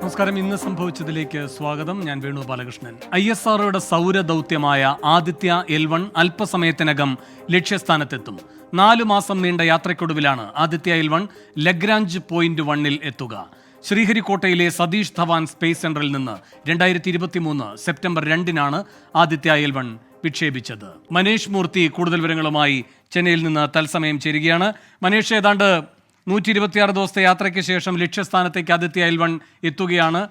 നമസ്കാരം. ഇന്ന് സംഭവിച്ചതിലേക്ക് സ്വാഗതം. ഞാൻ വേണു ബാലകൃഷ്ണൻ. ISROയുടെ സൗരദൗത്യമായ ആദിത്യ L1 അല്പസമയത്തിനകം ലക്ഷ്യസ്ഥാനത്തെത്തും. 4 മാസം നീണ്ട യാത്രയ്ക്കൊടുവിലാണ് ആദിത്യ L1 ലഗ്രാഞ്ച് പോയിന്റ് 1-ൽ എത്തുക. ശ്രീഹരിക്കോട്ടയിലെ സതീഷ് ധവാൻ സ്പേസ് സെന്ററിൽ നിന്ന് 2023 സെപ്റ്റംബർ 2-നാണ് ആദിത്യ L1 വിക്ഷേപിച്ചത്. മനേഷ് മൂർത്തി കൂടുതൽ വിവരങ്ങളുമായി ചെന്നൈയിൽ നിന്ന് തത്സമയം ചേരുകയാണ്. മനേഷ്, ഏതാണ്ട് 126 ദിവസത്തെ യാത്രയ്ക്ക് ശേഷം ലക്ഷ്യസ്ഥാനത്തേക്ക് ആദിത്യ L1 എത്തുകയാണ്.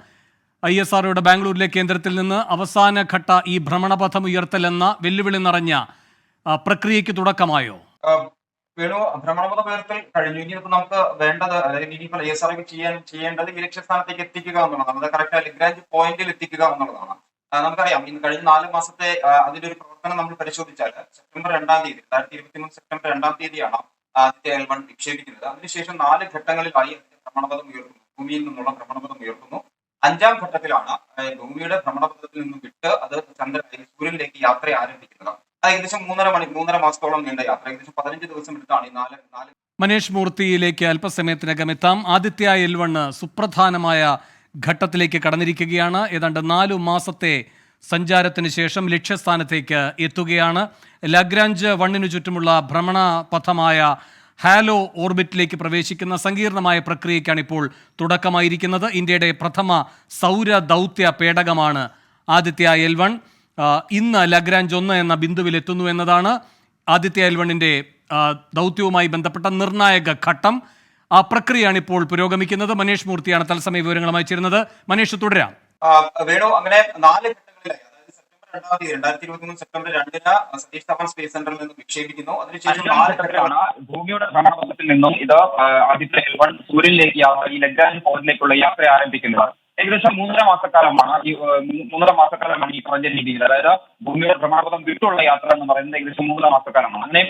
ISROയുടെ ബാംഗ്ലൂരിലെ കേന്ദ്രത്തിൽ നിന്ന് അവസാനഘട്ട ഈ ഭ്രമണപഥം ഉയർത്തൽ എന്ന വെല്ലുവിളി നിറഞ്ഞ പ്രക്രിയയ്ക്ക് തുടക്കമായോ? വേണു, ഭ്രമണപഥം ഉയർത്തൽ കഴിഞ്ഞു. ഇനിയിപ്പോൾ നമുക്ക് വേണ്ടത്, അതായത് ഇനിയിപ്പോൾ ISRO ചെയ്യേണ്ടത് ഈ ലക്ഷ്യസ്ഥാനത്തേക്ക് എത്തിക്കുക എന്നുള്ളതാണ്. അത് കറക്റ്റ് ലഗ്രാഞ്ച് പോയിന്റിൽ എത്തിക്കുക എന്നുള്ളതാണ്. നമുക്കറിയാം, ഇന്ന് കഴിഞ്ഞ 4 മാസത്തെ അതിന്റെ ഒരു പ്രവർത്തനം നമ്മൾ പരിശോധിച്ചാൽ സെപ്റ്റംബർ 2-ാം തീയതി 2023 സെപ്റ്റംബർ 2-ാം തീയതിയാണ് ആദിത്യ L1 വിക്ഷേപിക്കുന്നത്. അതിനുശേഷം 4 ഘട്ടങ്ങളിലായി ഭ്രമണപഥം ഉയർത്തുന്നു. ഭൂമിയിൽ നിന്നുള്ള ഭ്രമണപഥം ഉയർത്തുന്നു. 5-ാം ഘട്ടത്തിലാണ് ഭൂമിയുടെ ഭ്രമണപഥത്തിൽ നിന്നും വിട്ട് അത് സൂര്യനിലേക്ക് യാത്ര ആരംഭിക്കുന്നത്. അത് ഏകദേശം 3.5 മാസത്തോളം നീണ്ട യാത്ര, ഏകദേശം 15 ദിവസം എടുത്താണ് ഈ 4. മനേഷ് മൂർത്തിയിലേക്ക് അല്പസമയത്തിനകം എത്താം. ആദിത്യ L1 സുപ്രധാനമായ ഘട്ടത്തിലേക്ക് കടന്നിരിക്കുകയാണ്. ഏതാണ്ട് 4 മാസത്തെ സഞ്ചാരത്തിന് ശേഷം ലക്ഷ്യസ്ഥാനത്തേക്ക് എത്തുകയാണ്. ലഗ്രാഞ്ച് 1-നു ചുറ്റുമുള്ള ഭ്രമണപഥമായ ഹാലോ ഓർബിറ്റിലേക്ക് പ്രവേശിക്കുന്ന സങ്കീർണമായ പ്രക്രിയയ്ക്കാണ് ഇപ്പോൾ തുടക്കമായിരിക്കുന്നത്. ഇന്ത്യയുടെ പ്രഥമ സൗര ദൗത്യ പേടകമാണ് ആദിത്യ L1. ഇന്ന് ലഗ്രാഞ്ച് 1 എന്ന ബിന്ദുവിൽ എത്തുന്നു എന്നതാണ് ആദിത്യ L1-ന്റെ ദൗത്യവുമായി ബന്ധപ്പെട്ട നിർണായക ഘട്ടം. ആ പ്രക്രിയയാണ് ഇപ്പോൾ പുരോഗമിക്കുന്നത്. മനേഷ് മൂർത്തിയാണ് തത്സമയ വിവരങ്ങളുമായി ചേരുന്നത്. മനേഷ്, തുടരാം. വേണു, അങ്ങനെ 4 ഘട്ടങ്ങളിലായി, അതായത് സെപ്റ്റംബർ 2-ാം തീയതി 2023 സെപ്റ്റംബർ 2-ന് സതീഷ് ധവാൻ സ്പേസ് സെന്ററിൽ നിന്ന് വിക്ഷേപിക്കുന്നു. അതിനുശേഷം 4 ഘട്ടങ്ങളാണ് ഭൂമിയുടെ ഭ്രമണപഥത്തിൽ നിന്നും ഇത് ആദിത്യ L1 സൂര്യനിലേക്ക് ഈ ലഗ്രാഞ്ച് പോയിന്റിലേക്കുള്ള യാത്ര ആരംഭിക്കുന്നത്. ഏകദേശം 3.5 മാസക്കാലമാണ് ഈ പറഞ്ഞ രീതിയിൽ, അതായത് ഭൂമിയുടെ ഭ്രമണപഥം വിട്ടുള്ള യാത്ര എന്ന് പറയുന്നത് ഏകദേശം 3.5 മാസക്കാലമാണ്. അങ്ങനെ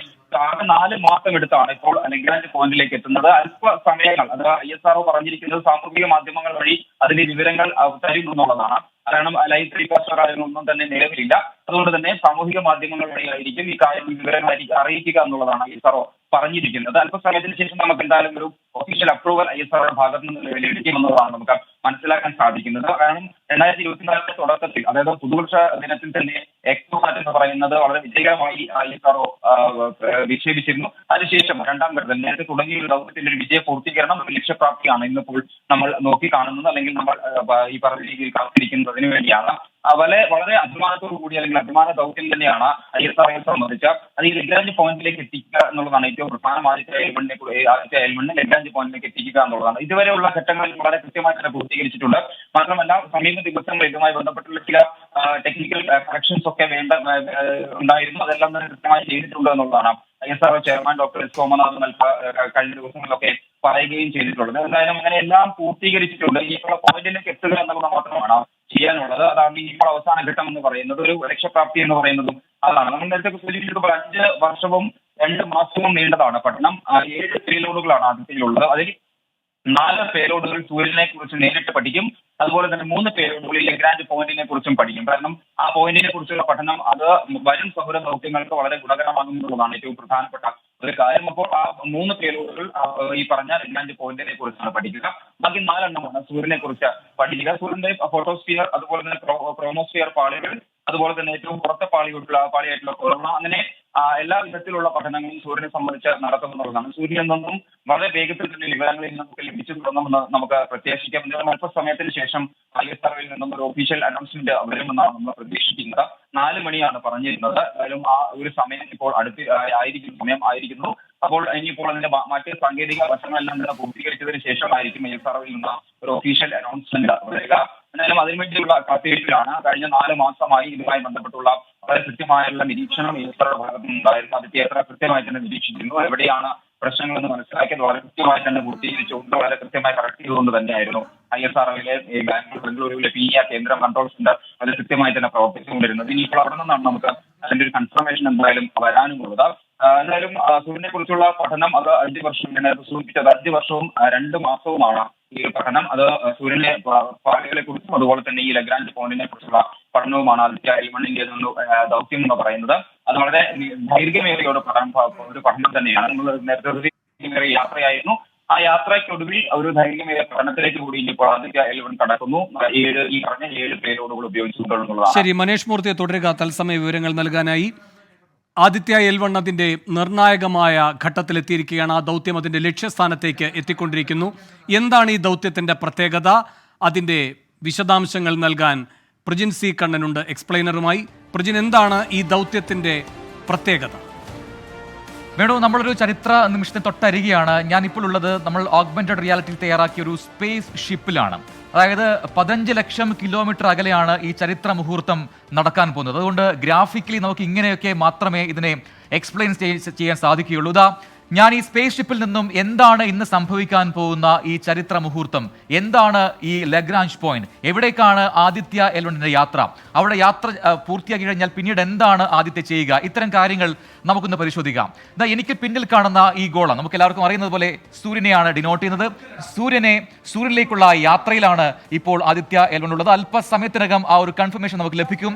ആകെ 4 മാസം എടുത്താണ് ഇപ്പോൾ ലഗ്രാഞ്ച് പോയിന്റിലേക്ക് എത്തുന്നത്. അല്പസമയങ്ങൾ, അത് ISRO പറഞ്ഞിരിക്കുന്നത് സാമൂഹിക മാധ്യമങ്ങൾ വഴി അതിന്റെ വിവരങ്ങൾ തരും എന്നുള്ളതാണ്. കാരണം ലൈവ് ടെലികാസ്റ്റോ കാര്യങ്ങളൊന്നും തന്നെ നിലവിലില്ല. അതുകൊണ്ട് തന്നെ സാമൂഹിക മാധ്യമങ്ങൾ വഴിയായിരിക്കും ഈ കാര്യം വിവരങ്ങൾ അറിയിക്കുക എന്നുള്ളതാണ് ISRO പറഞ്ഞിരിക്കുന്നത്. അല്പസമയത്തിന് ശേഷം നമുക്ക് എന്തായാലും ഒരു ഒഫീഷ്യൽ അപ്രൂവൽ ISROയുടെ ഭാഗത്ത് നിന്ന് ലഭിക്കുമെന്നുള്ളതാണ് നമുക്ക് മനസ്സിലാക്കാൻ സാധിക്കുന്നത്. കാരണം 2024 തുടക്കത്തിൽ, അതായത് പുതുവർഷ ദിനത്തിൽ തന്നെ എക്സോസാറ്റ് എന്ന് പറയുന്നത് വളരെ വിജയകരമായി ISRO വിക്ഷേപിച്ചിരുന്നു. അതിനുശേഷം 2-ാം ഘട്ടത്തിൽ നേരത്തെ തുടങ്ങിയ ഒരു ദൗത്യത്തിന്റെ ഒരു വിജയ പൂർത്തീകരണം, ഒരു ലക്ഷ്യപ്രാപ്തിയാണ് ഇന്നിപ്പോൾ നമ്മൾ നോക്കി കാണുന്നത്, അല്ലെങ്കിൽ നമ്മൾ ഈ പറഞ്ഞ രീതിയിൽ കാത്തിരിക്കുന്നതിന് വേണ്ടിയാണ്. വളരെ അഭിമാനത്തോടു കൂടി, അല്ലെങ്കിൽ അഭിമാന ദൗത്യം തന്നെയാണ് ISROയെ സംബന്ധിച്ച്. അത് ഈ ലഗ്രാഞ്ച് പോയിന്റിലേക്ക് എത്തിക്കുക എന്നുള്ളതാണ് ഏറ്റവും പ്രധാനം. ആദിത്യ L1 ലഗ്രാഞ്ച് പോയിന്റിലേക്ക് എത്തിക്കുക എന്നുള്ളതാണ്. ഇതുവരെയുള്ള ഘട്ടങ്ങളിൽ വളരെ കൃത്യമായി തന്നെ പൂർത്തീകരിച്ചിട്ടുണ്ട്. മാത്രമല്ല, സമീപ ദിവസങ്ങളിൽ ഇതുമായി ബന്ധപ്പെട്ടുള്ള ചില ടെക്നിക്കൽ കറക്ഷൻസ് ഒക്കെ ഉണ്ടായിരുന്നു. അതെല്ലാം തന്നെ കൃത്യമായി ചെയ്തിട്ടുണ്ട് എന്നുള്ളതാണ് ISRO chairman doctor S Somanath കഴിഞ്ഞ ദിവസങ്ങളിലൊക്കെ പറയുകയും ചെയ്തിട്ടുള്ളത്. എന്തായാലും അങ്ങനെ എല്ലാം പൂർത്തീകരിച്ചിട്ടുണ്ട്. ഇനിയിപ്പോൾ പോയിന്റിലേക്ക് എത്തുക എന്നുള്ളത് മാത്രമാണ് ചെയ്യാനുള്ളത്. അതാണ് ഇപ്പോൾ അവസാന ഘട്ടം എന്ന് പറയുന്നത്, ഒരു ലക്ഷ്യപ്രാപ്തി എന്ന് പറയുന്നതും അതാണ്. നമ്മൾ നേരത്തെ സൂചിപ്പിച്ചപ്പോൾ 5 വർഷവും 2 മാസവും നീണ്ടതാണ് പഠനം. 7 പേലോഡുകളാണ് ആദ്യത്തിലുള്ളത്. അതിൽ 4 പേലോഡുകൾ സൂര്യനെ കുറിച്ച് നേരിട്ട് പഠിക്കും. അതുപോലെ തന്നെ 3 പേലോഡുകളിൽ ലഗ്രാഞ്ച് പോയിന്റിനെ കുറിച്ചും പഠിക്കും. കാരണം ആ പോയിന്റിനെ കുറിച്ചുള്ള പഠനം അത് വരും സൗര ദൗത്യങ്ങൾക്ക് വളരെ ഗുണകരമാകുന്നതാണ് ഏറ്റവും പ്രധാനപ്പെട്ട ഒരു കാര്യം. അപ്പോൾ ആ 3 പേലോഡുകൾ ഈ പറഞ്ഞ ലഗ്രാഞ്ച് പോയിന്റിനെ കുറിച്ചാണ് പഠിക്കുക. ബാക്കി 4 എണ്ണമാണ് സൂര്യനെ കുറിച്ച് പഠിക്കുക. സൂര്യന്റെ ഫോട്ടോസ്ഫിയർ, അതുപോലെ തന്നെ ക്രോമോസ്ഫിയർ പാളികൾ, അതുപോലെ തന്നെ ഏറ്റവും പുറത്തെ പാളിയായിട്ടുള്ള കൊറോണ, അങ്ങനെ എല്ലാ വിധത്തിലുള്ള പഠനങ്ങളും സൂര്യനെ സംബന്ധിച്ച് നടത്തുമെന്നുള്ളതാണ്. സൂര്യനിൽ നിന്നും വളരെ വേഗത്തിൽ തന്നെ വിവരങ്ങളിൽ നമുക്ക് ലഭിച്ചിട്ടുണ്ടെന്ന് നമുക്ക് പ്രത്യാശിക്കാം. എന്തായാലും അല്പസമയത്തിന് ശേഷം ISROയിൽ നിന്നും ഒരു ഒഫീഷ്യൽ അനൗൺസ്മെന്റ് വരുമെന്നാണ് നമ്മൾ പ്രതീക്ഷിക്കുന്നത്. 4 മണിയാണ് പറഞ്ഞിരുന്നത്. എന്തായാലും ആ ഒരു സമയം ഇപ്പോൾ ആയിരിക്കുന്നു. അപ്പോൾ ഇനിയിപ്പോൾ അതിന്റെ മറ്റ് സാങ്കേതിക വശങ്ങളെല്ലാം തന്നെ പൂർത്തീകരിച്ചതിന് ശേഷമായിരിക്കും ISROയിൽ നിന്ന് ഒരു ഒഫീഷ്യൽ അനൗൺസ്മെന്റ് വരിക. എന്നാലും അതിനുവേണ്ടിയുള്ള കാത്തിരിപ്പിലാണ്. കഴിഞ്ഞ 4 മാസമായി ഇതുമായി ബന്ധപ്പെട്ടുള്ള വളരെ കൃത്യമായുള്ള നിരീക്ഷണം ISROയുടെ ഭാഗത്തു നിന്നുണ്ടായിരുന്നു. അത് എത്ര കൃത്യമായി തന്നെ നിരീക്ഷിച്ചിരുന്നു, എവിടെയാണ് പ്രശ്നങ്ങളെന്ന് മനസ്സിലാക്കിയത് വളരെ കൃത്യമായി തന്നെ പൂർത്തീകരിച്ചുകൊണ്ട്, വളരെ കൃത്യമായി കറക്റ്റ് ചെയ്തുകൊണ്ട് തന്നെയായിരുന്നു ISROയിലെ ബംഗളൂരുവിലെ PIA കേന്ദ്ര കൺട്രോൾ സെന്റർ അത് കൃത്യമായി തന്നെ പ്രവർത്തിച്ചുകൊണ്ടിരുന്നത്. ഇനിയിപ്പോൾ അവിടെ നിന്നാണ് നമുക്ക് അതിന്റെ ഒരു കൺഫർമേഷൻ എന്തായാലും വരാനുമുള്ളത്. എന്തായാലും സൂര്യനെ കുറിച്ചുള്ള പഠനം അത് 5 വർഷം, സൂചിപ്പിച്ചത് 5 വർഷവും 2 മാസവുമാണ് ഈ ഒരു പഠനം. അത് സൂര്യനെ പാളികളെ കുറിച്ചും അതുപോലെ തന്നെ ഈ ലഗ്രാഞ്ച് പോയിന്റിനെ കുറിച്ചുള്ള പഠനവുമാണ് ആദിത്യ L1-ന്റെ ദൗത്യം എന്ന് പറയുന്നത്. അത് വളരെ ദൈർഘ്യമേറിയ ഒരു പഠനം തന്നെയാണ്. നമ്മൾ നേരത്തെ യാത്രയായിരുന്നു. ആ യാത്രയ്ക്കൊടുവിൽ ഒരു ദൈർഘ്യമേറിയ പഠനത്തിലേക്ക് കൂടി ഇപ്പോൾ ആദിത്യ L1 കടക്കുന്നു. ഈ പറഞ്ഞ 7 പേലോഡുകൾ ഉപയോഗിച്ചുകൊണ്ടുള്ളതാണ്. ശരി, മനേഷ് മൂർത്തിയെ തുടരുക. തത്സമയ വിവരങ്ങൾ നൽകാനായി. ആദിത്യ L1 അതിന്റെ നിർണായകമായ ഘട്ടത്തിലെത്തിയിരിക്കുകയാണ്. ആ ദൗത്യം അതിന്റെ ലക്ഷ്യസ്ഥാനത്തേക്ക് എത്തിക്കൊണ്ടിരിക്കുന്നു. എന്താണ് ഈ ദൗത്യത്തിന്റെ പ്രത്യേകത? അതിന്റെ വിശദാംശങ്ങൾ നൽകാൻ പ്രജിൻ സി കണ്ണനുണ്ട് എക്സ്പ്ലെയിനറുമായി. പ്രജിൻ, എന്താണ് ഈ ദൗത്യത്തിന്റെ പ്രത്യേകത? വേണു, നമ്മളൊരു ചരിത്ര നിമിഷത്തിന് തൊട്ടരികെയാണ്. ഞാനിപ്പോൾ ഉള്ളത് നമ്മൾ ഓഗ്മെന്റഡ് റിയാലിറ്റിയിൽ തയ്യാറാക്കിയ ഒരു സ്പേസ് ഷിപ്പിലാണ്. അതായത് 15 ലക്ഷം കിലോമീറ്റർ അകലെയാണ് ഈ ചരിത്ര മുഹൂർത്തം നടക്കാൻ പോകുന്നത്. അതുകൊണ്ട് ഗ്രാഫിക്കലി നമുക്ക് ഇങ്ങനെയൊക്കെ മാത്രമേ ഇതിനെ എക്സ്പ്ലെയിൻ ചെയ്യാൻ സാധിക്കുകയുള്ളൂ. ഞാൻ ഈ സ്പേസ് ഷിപ്പിൽ നിന്നും എന്താണ് ഇന്ന് സംഭവിക്കാൻ പോകുന്ന ഈ ചരിത്ര മുഹൂർത്തം, എന്താണ് ഈ ലഗ്രാഞ്ച് പോയിന്റ്, എവിടേക്കാണ് ആദിത്യ L1ന്റെ യാത്ര, അവിടെ യാത്ര പൂർത്തിയാക്കി കഴിഞ്ഞാൽ പിന്നീട് എന്താണ് ആദിത്യ ചെയ്യുക, ഇത്തരം കാര്യങ്ങൾ നമുക്കൊന്ന് പരിശോധിക്കാം. എനിക്ക് പിന്നിൽ കാണുന്ന ഈ ഗോളം നമുക്ക് എല്ലാവർക്കും അറിയുന്നത് പോലെ സൂര്യനെയാണ് ഡിനോട്ട് ചെയ്യുന്നത്. സൂര്യനിലേക്കുള്ള യാത്രയിലാണ് ഇപ്പോൾ ആദിത്യ L1 ഉള്ളത്. അല്പസമയത്തിനകം ആ ഒരു കൺഫർമേഷൻ നമുക്ക് ലഭിക്കും.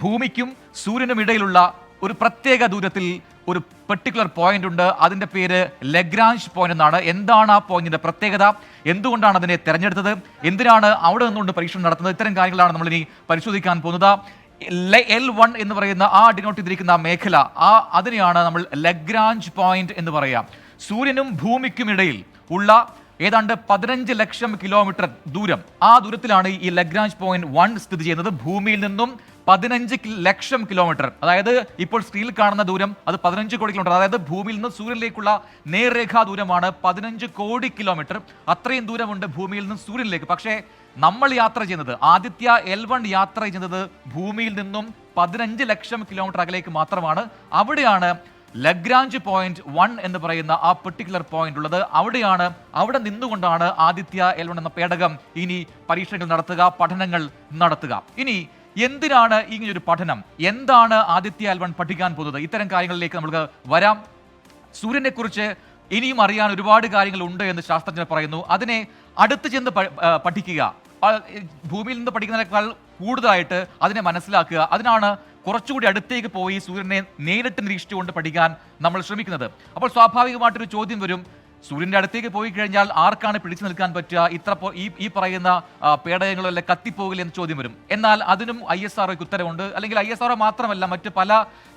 ഭൂമിക്കും സൂര്യനും ഇടയിലുള്ള ഒരു പ്രത്യേക ദൂരത്തിൽ ഒരു പെർട്ടിക്കുലർ പോയിന്റ് ഉണ്ട്. അതിന്റെ പേര് ലഗ്രാഞ്ച് പോയിന്റ് എന്നാണ്. എന്താണ് ആ പോയിന്റിന്റെ പ്രത്യേകത, എന്തുകൊണ്ടാണ് അതിനെ തെരഞ്ഞെടുത്തത്, എന്തിനാണ് അവിടെ നിന്നുകൊണ്ട് പരീക്ഷണം നടത്തുന്നത്, ഇത്തരം കാര്യങ്ങളാണ് നമ്മൾ ഇനി പരിശോധിക്കാൻ പോകുന്നത്. L1 എന്ന് പറയുന്ന ആ ഡിനോട്ട് ചെയ്തിരിക്കുന്ന മേഖല, അതിനെയാണ് നമ്മൾ ലഗ്രാഞ്ച് പോയിന്റ് എന്ന് പറയാം. സൂര്യനും ഭൂമിക്കും ഇടയിൽ ഉള്ള ഏതാണ്ട് 15 ലക്ഷം കിലോമീറ്റർ ദൂരം, ആ ദൂരത്തിലാണ് ഈ ലഗ്രാഞ്ച് പോയിന്റ് 1 സ്ഥിതി ചെയ്യുന്നത്. ഭൂമിയിൽ നിന്നും 15 ലക്ഷം കിലോമീറ്റർ, അതായത് ഇപ്പോൾ സ്ക്രീനിൽ കാണുന്ന ദൂരം അത് 15 കോടി കിലോമീറ്റർ. അതായത് ഭൂമിയിൽ നിന്ന് സൂര്യനിലേക്കുള്ള നേർരേഖാ ദൂരമാണ് 15 കോടി കിലോമീറ്റർ. അത്രയും ദൂരമുണ്ട് ഭൂമിയിൽ നിന്ന് സൂര്യനിലേക്ക്. പക്ഷേ നമ്മൾ യാത്ര ചെയ്യുന്നത്, ആദിത്യ L1 യാത്ര ചെയ്യുന്നത് ഭൂമിയിൽ നിന്നും 15 ലക്ഷം കിലോമീറ്റർ അകലേക്ക് മാത്രമാണ്. അവിടെയാണ് ലഗ്രാഞ്ച് പോയിന്റ് 1 എന്ന് പറയുന്ന ആ പെർട്ടിക്കുലർ പോയിന്റ് ഉള്ളത്. അവിടെ നിന്നുകൊണ്ടാണ് ആദിത്യ L1 എന്ന പേടകം ഇനി പരീക്ഷണങ്ങൾ നടത്തുക, പഠനങ്ങൾ നടത്തുക. ഇനി എന്തിനാണ് ഇങ്ങനൊരു പഠനം, എന്താണ് ആദിത്യ L1 പഠിക്കാൻ പോകുന്നത്, ഇത്തരം കാര്യങ്ങളിലേക്ക് നമുക്ക് വരാം. സൂര്യനെ കുറിച്ച് ഇനിയും അറിയാൻ ഒരുപാട് കാര്യങ്ങൾ ഉണ്ട് എന്ന് ശാസ്ത്രജ്ഞർ പറയുന്നു. അതിനെ അടുത്ത് ചെന്ന് പഠിക്കുക, ഭൂമിയിൽ നിന്ന് പഠിക്കുന്നതിനേക്കാൾ കൂടുതലായിട്ട് അതിനെ മനസ്സിലാക്കുക. അതിനാണ് കുറച്ചുകൂടി അടുത്തേക്ക് പോയി സൂര്യനെ നേരിട്ട് നിരീക്ഷിച്ചുകൊണ്ട് പഠിക്കാൻ നമ്മൾ ശ്രമിക്കുന്നത്. അപ്പോൾ സ്വാഭാവികമായിട്ടൊരു ചോദ്യം വരും, സൂര്യന്റെ അടുത്തേക്ക് പോയി കഴിഞ്ഞാൽ ആർക്കാണ് പിടിച്ചു നിൽക്കാൻ പറ്റുക, ഈ പറയുന്ന പേടകങ്ങളെല്ലാം കത്തിപ്പോകില്ല എന്ന് ചോദ്യം വരും. എന്നാൽ അതിനും ISROയ്ക്ക് ഉത്തരവുണ്ട്. അല്ലെങ്കിൽ ISRO മാത്രമല്ല, മറ്റ് പല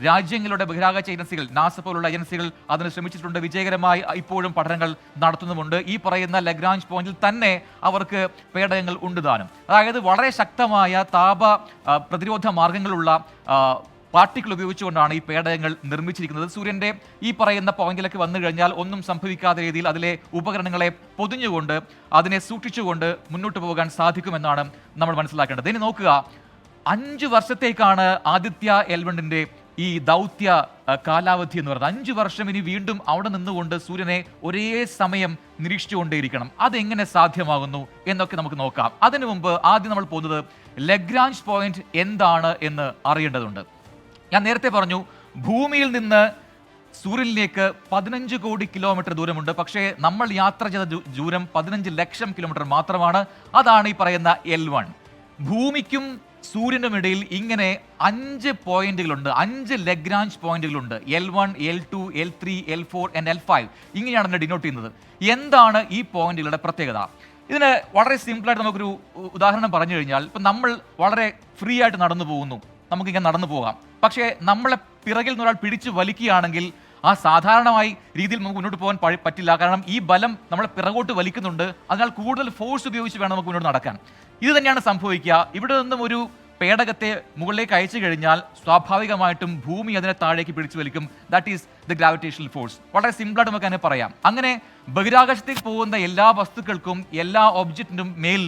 രാജ്യങ്ങളുടെ ബഹിരാകാശ ഏജൻസികൾ, നാസ പോലുള്ള ഏജൻസികൾ അതിന് ശ്രമിച്ചിട്ടുണ്ട്. വിജയകരമായി ഇപ്പോഴും പഠനങ്ങൾ നടത്തുന്നുമുണ്ട്. ഈ പറയുന്ന ലഗ്രാഞ്ച് പോയിന്റിൽ തന്നെ അവർക്ക് പേടകങ്ങൾ ഉണ്ട് താനും. അതായത് വളരെ ശക്തമായ താപ പ്രതിരോധ മാർഗങ്ങളുള്ള പാർട്ടിക്കിൾ ഉപയോഗിച്ചുകൊണ്ടാണ് ഈ പേടകങ്ങൾ നിർമ്മിച്ചിരിക്കുന്നത്. സൂര്യന്റെ ഈ പറയുന്ന പോയിന്റിലേക്ക് വന്നു കഴിഞ്ഞാൽ ഒന്നും സംഭവിക്കാത്ത രീതിയിൽ അതിലെ ഉപകരണങ്ങളെ പൊതിഞ്ഞുകൊണ്ട് അതിനെ സൂക്ഷിച്ചുകൊണ്ട് മുന്നോട്ട് പോകാൻ സാധിക്കുമെന്നാണ് നമ്മൾ മനസ്സിലാക്കേണ്ടത്. ഇനി നോക്കുക, 5 വർഷത്തേക്കാണ് ആദിത്യ L1ന്റെ ഈ ദൗത്യ കാലാവധി എന്ന് പറയുന്നത്. 5 വർഷം ഇനി വീണ്ടും അവിടെ നിന്നുകൊണ്ട് സൂര്യനെ ഒരേ സമയം നിരീക്ഷിച്ചുകൊണ്ടേയിരിക്കണം. അതെങ്ങനെ സാധ്യമാകുന്നു എന്നൊക്കെ നമുക്ക് നോക്കാം. അതിനു മുമ്പ് ആദ്യം നമ്മൾ പോകുന്നത് ലഗ്രാഞ്ച് പോയിന്റ് എന്താണ് എന്ന് അറിയേണ്ടതുണ്ട്. ഞാൻ നേരത്തെ പറഞ്ഞു, ഭൂമിയിൽ നിന്ന് സൂര്യനിലേക്ക് 15 കോടി കിലോമീറ്റർ ദൂരമുണ്ട്. പക്ഷേ നമ്മൾ യാത്ര ചെയ്ത ദൂരം 15 ലക്ഷം കിലോമീറ്റർ മാത്രമാണ്. അതാണ് ഈ പറയുന്ന L1. ഭൂമിക്കും സൂര്യനുമിടയിൽ ഇങ്ങനെ 5 പോയിന്റുകളുണ്ട്, 5 Lagrange പോയിന്റുകളുണ്ട്. L1, L2, L3, L4 and L5 ഇങ്ങനെയാണ് ഇതിനെ ഡിനോട്ട് ചെയ്യുന്നത്. എന്താണ് ഈ പോയിന്റുകളുടെ പ്രത്യേകത? ഇതിന് വളരെ സിമ്പിളായിട്ട് നമുക്കൊരു ഉദാഹരണം പറഞ്ഞു കഴിഞ്ഞാൽ, ഇപ്പം നമ്മൾ വളരെ ഫ്രീ ആയിട്ട് നടന്നു പോകുന്നു, നമുക്കിങ്ങനെ നടന്നു പോകാം. പക്ഷേ നമ്മളെ പിറകിൽ നിന്ന് ഒരാൾ പിടിച്ച് വലിക്കുകയാണെങ്കിൽ ആ സാധാരണമായി രീതിയിൽ നമുക്ക് മുന്നോട്ട് പോകാൻ പറ്റില്ല. കാരണം ഈ ബലം നമ്മളെ പിറകോട്ട് വലിക്കുന്നുണ്ട്. അതിനാൽ കൂടുതൽ ഫോഴ്സ് ഉപയോഗിച്ച് വേണം നമുക്ക് മുന്നോട്ട് നടക്കാൻ. ഇത് തന്നെയാണ് സംഭവിക്കുക. ഇവിടെ നിന്നും ഒരു പേടകത്തെ മുകളിലേക്ക് അയച്ചു കഴിഞ്ഞാൽ സ്വാഭാവികമായിട്ടും ഭൂമി അതിനെ താഴേക്ക് പിടിച്ചു വലിക്കും. That is the gravitational force. വളരെ സിമ്പിളായിട്ട് നമുക്ക് തന്നെ പറയാം. അങ്ങനെ ബഹിരാകാശത്തേക്ക് പോകുന്ന എല്ലാ വസ്തുക്കൾക്കും, എല്ലാ ഒബ്ജക്റ്റിനും മേൽ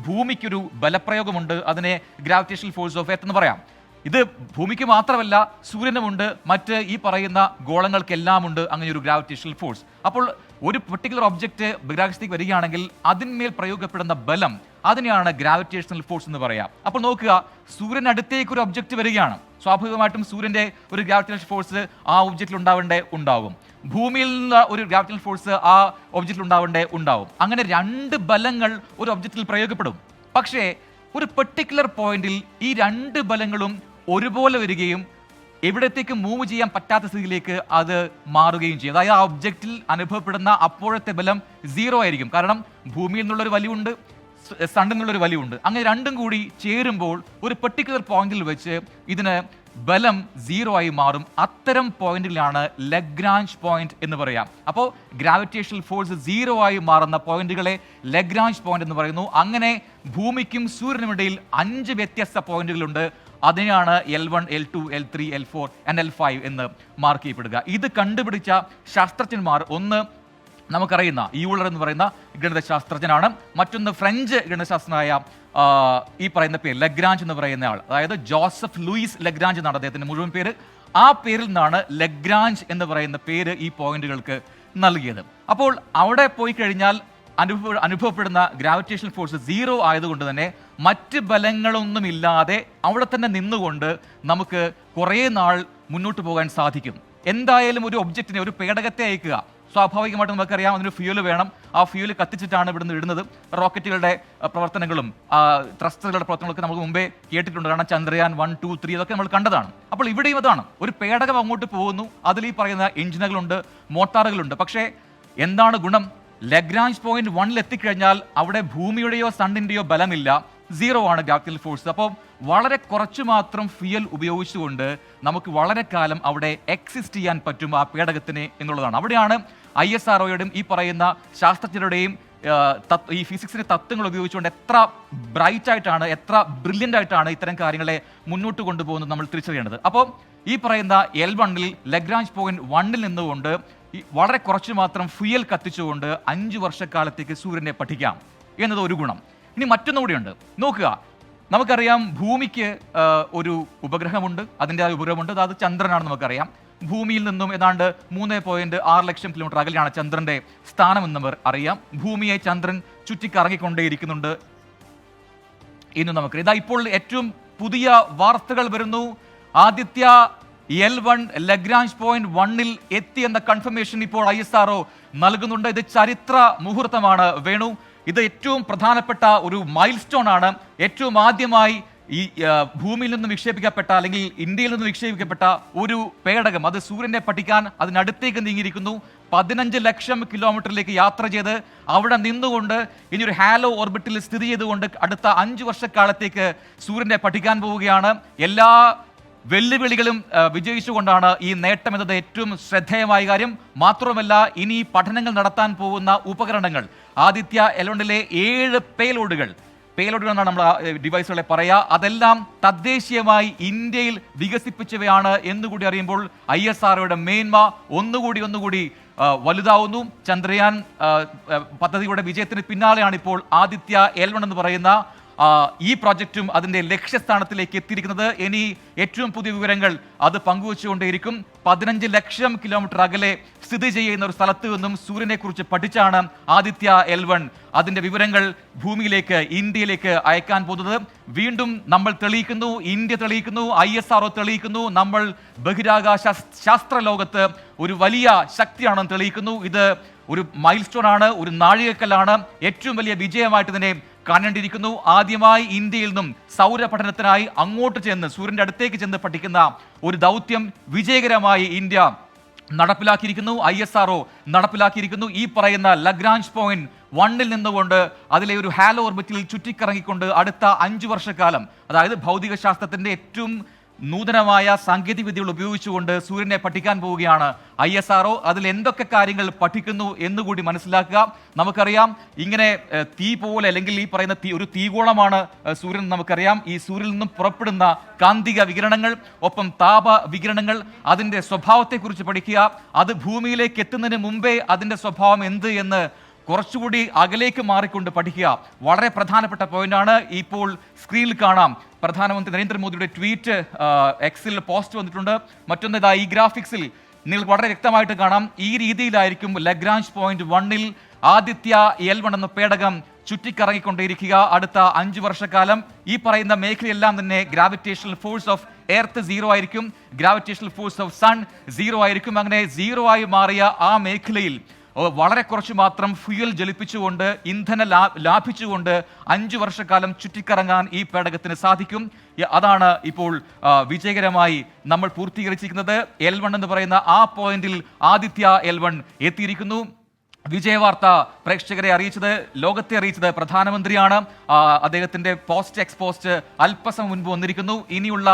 ഭൂമിക്കൊരു ബലപ്രയോഗമുണ്ട്. അതിനെ ഗ്രാവിറ്റേഷണൽ ഫോഴ്സ് ഓഫ് എർത്ത് എന്ന് പറയാം. ഇത് ഭൂമിക്ക് മാത്രമല്ല, സൂര്യനുമുണ്ട്, മറ്റ് ഈ പറയുന്ന ഗോളങ്ങൾക്കെല്ലാം ഉണ്ട് അങ്ങനെ ഒരു ഗ്രാവിറ്റേഷണൽ ഫോഴ്സ്. അപ്പോൾ ഒരു പെർട്ടിക്കുലർ ഒബ്ജക്റ്റ് ബഹിരാകാശത്തേക്ക് വരികയാണെങ്കിൽ അതിന്മേൽ പ്രയോഗിക്കപ്പെടുന്ന ബലം, അതിനെയാണ് ഗ്രാവിറ്റേഷണൽ ഫോഴ്സ് എന്ന് പറയാം. അപ്പോൾ നോക്കുക, സൂര്യനടുത്തേക്ക് ഒരു ഒബ്ജക്റ്റ് വരികയാണ്, സ്വാഭാവികമായിട്ടും സൂര്യന്റെ ഒരു ഗ്രാവിറ്റേഷണൽ ഫോഴ്സ് ആ ഒബ്ജക്റ്റിൽ ഉണ്ടാവും. ഭൂമിയിൽ നിന്ന് ഒരു ഗ്രാവിറ്റേഷണൽ ഫോഴ്സ് ആ ഒബ്ജക്റ്റിൽ ഉണ്ടാവും. അങ്ങനെ 2 ബലങ്ങൾ ഒരു ഒബ്ജക്റ്റിൽ പ്രയോഗിക്കപ്പെടും. പക്ഷേ ഒരു പെർട്ടിക്കുലർ പോയിന്റിൽ ഈ 2 ബലങ്ങളും ഒരുപോലെ വരികയും എവിടത്തേക്ക് മൂവ് ചെയ്യാൻ പറ്റാത്ത സ്ഥിതിയിലേക്ക് അത് മാറുകയും ചെയ്യും. അതായത് ആ ഒബ്ജക്റ്റിൽ അനുഭവപ്പെടുന്ന അപ്പോഴത്തെ ബലം 0 ആയിരിക്കും. കാരണം ഭൂമിയിൽ നിന്നുള്ളൊരു വലിവുണ്ട്, സണ്ണിൽ നിന്നുള്ളൊരു വലിവുണ്ട്. അങ്ങനെ രണ്ടും കൂടി ചേരുമ്പോൾ ഒരു പെർട്ടിക്കുലർ പോയിന്റിൽ വെച്ച് ഇതിന് ബലം 0 ആയി മാറും. അത്തരം പോയിന്റിലാണ് ലഗ്രാഞ്ച് പോയിന്റ് എന്ന് പറയാം. അപ്പോൾ ഗ്രാവിറ്റേഷണൽ ഫോഴ്സ് 0 ആയി മാറുന്ന പോയിന്റുകളെ ലഗ്രാഞ്ച് പോയിന്റ് എന്ന് പറയുന്നു. അങ്ങനെ ഭൂമിക്കും സൂര്യനും ഇടയിൽ 5 വ്യത്യസ്ത പോയിന്റുകളുണ്ട്. അതിനെയാണ് L1, L2, L3, L4 and L5 എന്ന് മാർക്ക് ചെയ്യപ്പെടുക. ഇത് കണ്ടുപിടിച്ച ശാസ്ത്രജ്ഞന്മാർ, ഒന്ന് നമുക്കറിയുന്ന യൂളർ എന്ന് പറയുന്ന ഗണിതശാസ്ത്രജ്ഞനാണ്, മറ്റൊന്ന് ഫ്രഞ്ച് ഗണിതശാസ്ത്രജ്ഞനായ ഈ പറയുന്ന പേര് ലഗ്രാഞ്ച് എന്ന് പറയുന്ന ആൾ, അതായത് ജോസഫ് ലൂയിസ് ലഗ്രാഞ്ച് എന്നാണ് അദ്ദേഹത്തിന്റെ മുഴുവൻ പേര്. ആ പേരിൽ നിന്നാണ് ലഗ്രാഞ്ച് എന്ന് പറയുന്ന പേര് ഈ പോയിന്റുകൾക്ക് നൽകിയത്. അപ്പോൾ അവിടെ പോയി കഴിഞ്ഞാൽ അനുഭവപ്പെടുന്ന ഗ്രാവിറ്റേഷണൽ ഫോഴ്സ് 0 ആയതുകൊണ്ട് തന്നെ മറ്റ് ബലങ്ങളൊന്നുമില്ലാതെ അവിടെ തന്നെ നിന്നുകൊണ്ട് നമുക്ക് കുറേ നാൾ മുന്നോട്ട് പോകാൻ സാധിക്കും. എന്തായാലും ഒരു ഒബ്ജക്റ്റിനെ, ഒരു പേടകത്തെ അയക്കുക, സ്വാഭാവികമായിട്ടും നമുക്കറിയാം അതിന് ഫ്യൂല് വേണം. ആ ഫ്യൂല് കത്തിച്ചിട്ടാണ് ഇവിടുന്ന് ഇടുന്നത്. റോക്കറ്റുകളുടെ പ്രവർത്തനങ്ങളും ത്രസ്റ്ററുകളുടെ പ്രവർത്തനങ്ങളൊക്കെ നമുക്ക് മുമ്പേ കേട്ടിട്ടുണ്ട്. കാരണം ചന്ദ്രയാൻ 1, 2, 3 ഇതൊക്കെ നമ്മൾ കണ്ടതാണ്. അപ്പോൾ ഇവിടെയും അതാണ്, ഒരു പേടകം അങ്ങോട്ട് പോകുന്നു, അതിൽ ഈ പറയുന്ന എഞ്ചിനുകളുണ്ട്, മോട്ടാറുകളുണ്ട്. പക്ഷേ എന്താണ് ഗുണം? ലഗ്രാഞ്ച് പോയിന്റ് 1 എത്തിക്കഴിഞ്ഞാൽ അവിടെ ഭൂമിയുടെയോ സണ്ണിന്റെയോ ബലമില്ല, 0 ആണ് ഗ്രാവിറ്റേഷണൽ ഫോഴ്സ്. അപ്പോൾ വളരെ കുറച്ച് മാത്രം ഫ്യൂൽ ഉപയോഗിച്ചുകൊണ്ട് നമുക്ക് വളരെ കാലം അവിടെ എക്സിസ്റ്റ് ചെയ്യാൻ പറ്റും ആ പേടകത്തിന് എന്നുള്ളതാണ്. അവിടെയാണ് ISROയുടെയും ഈ പറയുന്ന ശാസ്ത്രജ്ഞരുടെയും ഈ ഫിസിക്സിന്റെ തത്വങ്ങൾ ഉപയോഗിച്ചുകൊണ്ട് എത്ര ബ്രൈറ്റ് ആയിട്ടാണ്, എത്ര ബ്രില്യൻ്റ് ആയിട്ടാണ് ഇത്തരം കാര്യങ്ങളെ മുന്നോട്ട് കൊണ്ടുപോകുന്നത് നമ്മൾ തിരിച്ചറിയേണ്ടത്. അപ്പോൾ ഈ പറയുന്ന L1-ൽ ലഗ്രാഞ്ച് പോയിന്റ് 1-ൽ നിന്നുകൊണ്ട് വളരെ കുറച്ച് മാത്രം ഫ്യൂൽ കത്തിച്ചുകൊണ്ട് 5 വർഷക്കാലത്തേക്ക് സൂര്യനെ പഠിക്കാം എന്നത് ഒരു ഗുണം. ഇനി മറ്റൊന്നും കൂടിയുണ്ട്. നോക്കുക, നമുക്കറിയാം ഭൂമിക്ക് ഒരു ഉപഗ്രഹമുണ്ട്, അതിൻ്റെ ആ ഉപഗ്രഹമുണ്ട്, അത് ചന്ദ്രനാണെന്ന് നമുക്കറിയാം. ഭൂമിയിൽ നിന്നും ഏതാണ്ട് 3.6 ലക്ഷം കിലോമീറ്റർ അകലെയാണ് ചന്ദ്രന്റെ സ്ഥാനമെന്ന് നമ്മൾ അറിയാം. ഭൂമിയെ ചന്ദ്രൻ ചുറ്റിക്കറങ്ങിക്കൊണ്ടേയിരിക്കുന്നുണ്ട് എന്ന് നമുക്കറിയാം. ഇതാ ഇപ്പോൾ ഏറ്റവും പുതിയ വാർത്തകൾ വരുന്നു. ആദിത്യ L1 ലഗ്രാഞ്ച് പോയിന്റ് 1-ൽ എത്തി എന്ന കൺഫർമേഷൻ ഇപ്പോൾ ISRO നൽകുന്നുണ്ട്. ഇത് ചരിത്ര മുഹൂർത്തമാണ് വേണു. ഇത് ഏറ്റവും പ്രധാനപ്പെട്ട ഒരു മൈൽ സ്റ്റോൺ ആണ്. ഏറ്റവും ആദ്യമായി ഈ ഭൂമിയിൽ നിന്നും വിക്ഷേപിക്കപ്പെട്ട, അല്ലെങ്കിൽ ഇന്ത്യയിൽ നിന്നും വിക്ഷേപിക്കപ്പെട്ട ഒരു പേടകം അത് സൂര്യനെ പഠിക്കാൻ അതിനടുത്തേക്ക് നീങ്ങിയിരിക്കുന്നു. 15 ലക്ഷം കിലോമീറ്ററിലേക്ക് യാത്ര ചെയ്ത് അവിടെ നിന്നുകൊണ്ട് ഇനി ഒരു ഹാലോ ഓർബിറ്റിൽ സ്ഥിതി ചെയ്തുകൊണ്ട് അടുത്ത 5 വർഷക്കാലത്തേക്ക് സൂര്യനെ പഠിക്കാൻ പോവുകയാണ്. എല്ലാ വെല്ലുവിളികളും വിജയിച്ചുകൊണ്ടാണ് ഈ നേട്ടം എന്നത് ഏറ്റവും ശ്രദ്ധേയമായ കാര്യം. മാത്രമല്ല, ഇനി പഠനങ്ങൾ നടത്താൻ പോകുന്ന ഉപകരണങ്ങൾ, ആദിത്യ L1-ലെ 7 പേലോഡുകൾ എന്നാണ് നമ്മൾ ഡിവൈസുകളെ പറയുക, അതെല്ലാം തദ്ദേശീയമായി ഇന്ത്യയിൽ വികസിപ്പിച്ചവയാണ് എന്നുകൂടി അറിയുമ്പോൾ ISROയുടെ മേന്മ ഒന്നുകൂടി വലുതാവുന്നു. ചന്ദ്രയാൻ പദ്ധതിയുടെ വിജയത്തിന് പിന്നാലെയാണ് ഇപ്പോൾ ആദിത്യ L1 എന്ന് പറയുന്ന ഈ പ്രോജക്റ്റും അതിൻ്റെ ലക്ഷ്യസ്ഥാനത്തിലേക്ക് എത്തിയിരിക്കുന്നത്. ഇനി ഏറ്റവും പുതിയ വിവരങ്ങൾ അത് പങ്കുവച്ചുകൊണ്ടേയിരിക്കും. 15 ലക്ഷം കിലോമീറ്റർ അകലെ സ്ഥിതി ചെയ്യുന്ന ഒരു സ്ഥലത്ത് നിന്നും സൂര്യനെ കുറിച്ച് പഠിച്ചാണ് ആദിത്യ L1 അതിൻ്റെ വിവരങ്ങൾ ഭൂമിയിലേക്ക്, ഇന്ത്യയിലേക്ക് അയക്കാൻ പോകുന്നത്. വീണ്ടും നമ്മൾ തെളിയിക്കുന്നു, ഇന്ത്യ തെളിയിക്കുന്നു, ISRO തെളിയിക്കുന്നു, നമ്മൾ ബഹിരാകാശ ശാസ്ത്ര ലോകത്ത് ഒരു വലിയ ശക്തിയാണെന്ന് തെളിയിക്കുന്നു. ഇത് ഒരു മൈൽ സ്റ്റോൺ ആണ്, ഒരു നാഴികക്കല്ലാണ്. ഏറ്റവും വലിയ വിജയമായിട്ട് തന്നെ കാണേണ്ടിയിരിക്കുന്നു. ആദ്യമായി ഇന്ത്യയിൽ നിന്നും സൗരപഠനത്തിനായി അങ്ങോട്ട് ചെന്ന് സൂര്യന്റെ അടുത്തേക്ക് ചെന്ന് പഠിക്കുന്ന ഒരു ദൗത്യം വിജയകരമായി ഇന്ത്യ നടപ്പിലാക്കിയിരിക്കുന്നു, ISRO നടപ്പിലാക്കിയിരിക്കുന്നു. ഈ പറയുന്ന ലഗ്രാഞ്ച് പോയിന്റ് 1-ൽ നിന്നുകൊണ്ട് അതിലെ ഒരു ഹാലോ ഓർബിറ്റിൽ ചുറ്റിക്കറങ്ങിക്കൊണ്ട് അടുത്ത 5 വർഷക്കാലം, അതായത് ഭൗതിക ശാസ്ത്രത്തിന്റെ ഏറ്റവും നൂതനമായ സാങ്കേതിക വിദ്യകൾ ഉപയോഗിച്ചുകൊണ്ട് സൂര്യനെ പഠിക്കാൻ പോവുകയാണ് ISRO. അതിൽ എന്തൊക്കെ കാര്യങ്ങൾ പഠിക്കുന്നു എന്നുകൂടി മനസ്സിലാക്കുക. നമുക്കറിയാം, ഇങ്ങനെ തീ പോലെ, അല്ലെങ്കിൽ ഈ പറയുന്ന ഒരു തീഗോളമാണ് സൂര്യൻ. നമുക്കറിയാം, ഈ സൂര്യനിൽ നിന്നും പുറപ്പെടുന്ന കാന്തിക വികിരണങ്ങൾ, ഒപ്പം താപ വികിരണങ്ങൾ, അതിൻ്റെ സ്വഭാവത്തെക്കുറിച്ച് പഠിക്കുക. അത് ഭൂമിയിലേക്ക് എത്തുന്നതിന് മുമ്പേ അതിൻ്റെ സ്വഭാവം എന്ത് എന്ന് കുറച്ചുകൂടി അകലേക്ക് മാറിക്കൊണ്ട് പഠിക്കുക. വളരെ പ്രധാനപ്പെട്ട പോയിന്റാണ്. ഇപ്പോൾ സ്ക്രീനിൽ കാണാം, പ്രധാനമന്ത്രി നരേന്ദ്രമോദിയുടെ ട്വീറ്റ് എക്സിൽ പോസ്റ്റ് വന്നിട്ടുണ്ട്. മറ്റൊന്ന് ഇതാ ഈ ഗ്രാഫിക്സിൽ നിങ്ങൾക്ക് വളരെ വ്യക്തമായിട്ട് കാണാം. ഈ രീതിയിലായിരിക്കും ലഗ്രാഞ്ച് പോയിന്റ് 1-ൽ ആദിത്യ L1 എന്ന പേടകം ചുറ്റിക്കറങ്ങിക്കൊണ്ടേയിരിക്കുക അടുത്ത 5 വർഷക്കാലം. ഈ പറയുന്ന മേഖലയെല്ലാം തന്നെ ഗ്രാവിറ്റേഷണൽ ഫോഴ്സ് ഓഫ് എർത്ത് 0 ആയിരിക്കും, ഗ്രാവിറ്റേഷണൽ ഫോഴ്സ് ഓഫ് സൺ 0 ആയിരിക്കും. അങ്ങനെ 0 ആയി മാറിയ ആ മേഖലയിൽ വളരെ കുറച്ച് മാത്രം ഫ്യൂൽ ജ്വലിപ്പിച്ചുകൊണ്ട് ഇന്ധന ലാഭിച്ചുകൊണ്ട് 5 വർഷക്കാലം ചുറ്റിക്കറങ്ങാൻ ഈ പേടകത്തിന് സാധിക്കും. അതാണ് ഇപ്പോൾ വിജയകരമായി നമ്മൾ പൂർത്തീകരിച്ചിരിക്കുന്നത്. L1 എന്ന് പറയുന്ന ആ പോയിന്റിൽ ആദിത്യ L1 എത്തിയിരിക്കുന്നു. വിജയവാർത്ത പ്രേക്ഷകരെ അറിയിച്ചത്, ലോകത്തെ അറിയിച്ചത് പ്രധാനമന്ത്രിയാണ്. അദ്ദേഹത്തിന്റെ പോസ്റ്റ് എക്സ്പോസ്റ്റ് അല്പസമയം മുൻപ് വന്നിരിക്കുന്നു. ഇനിയുള്ള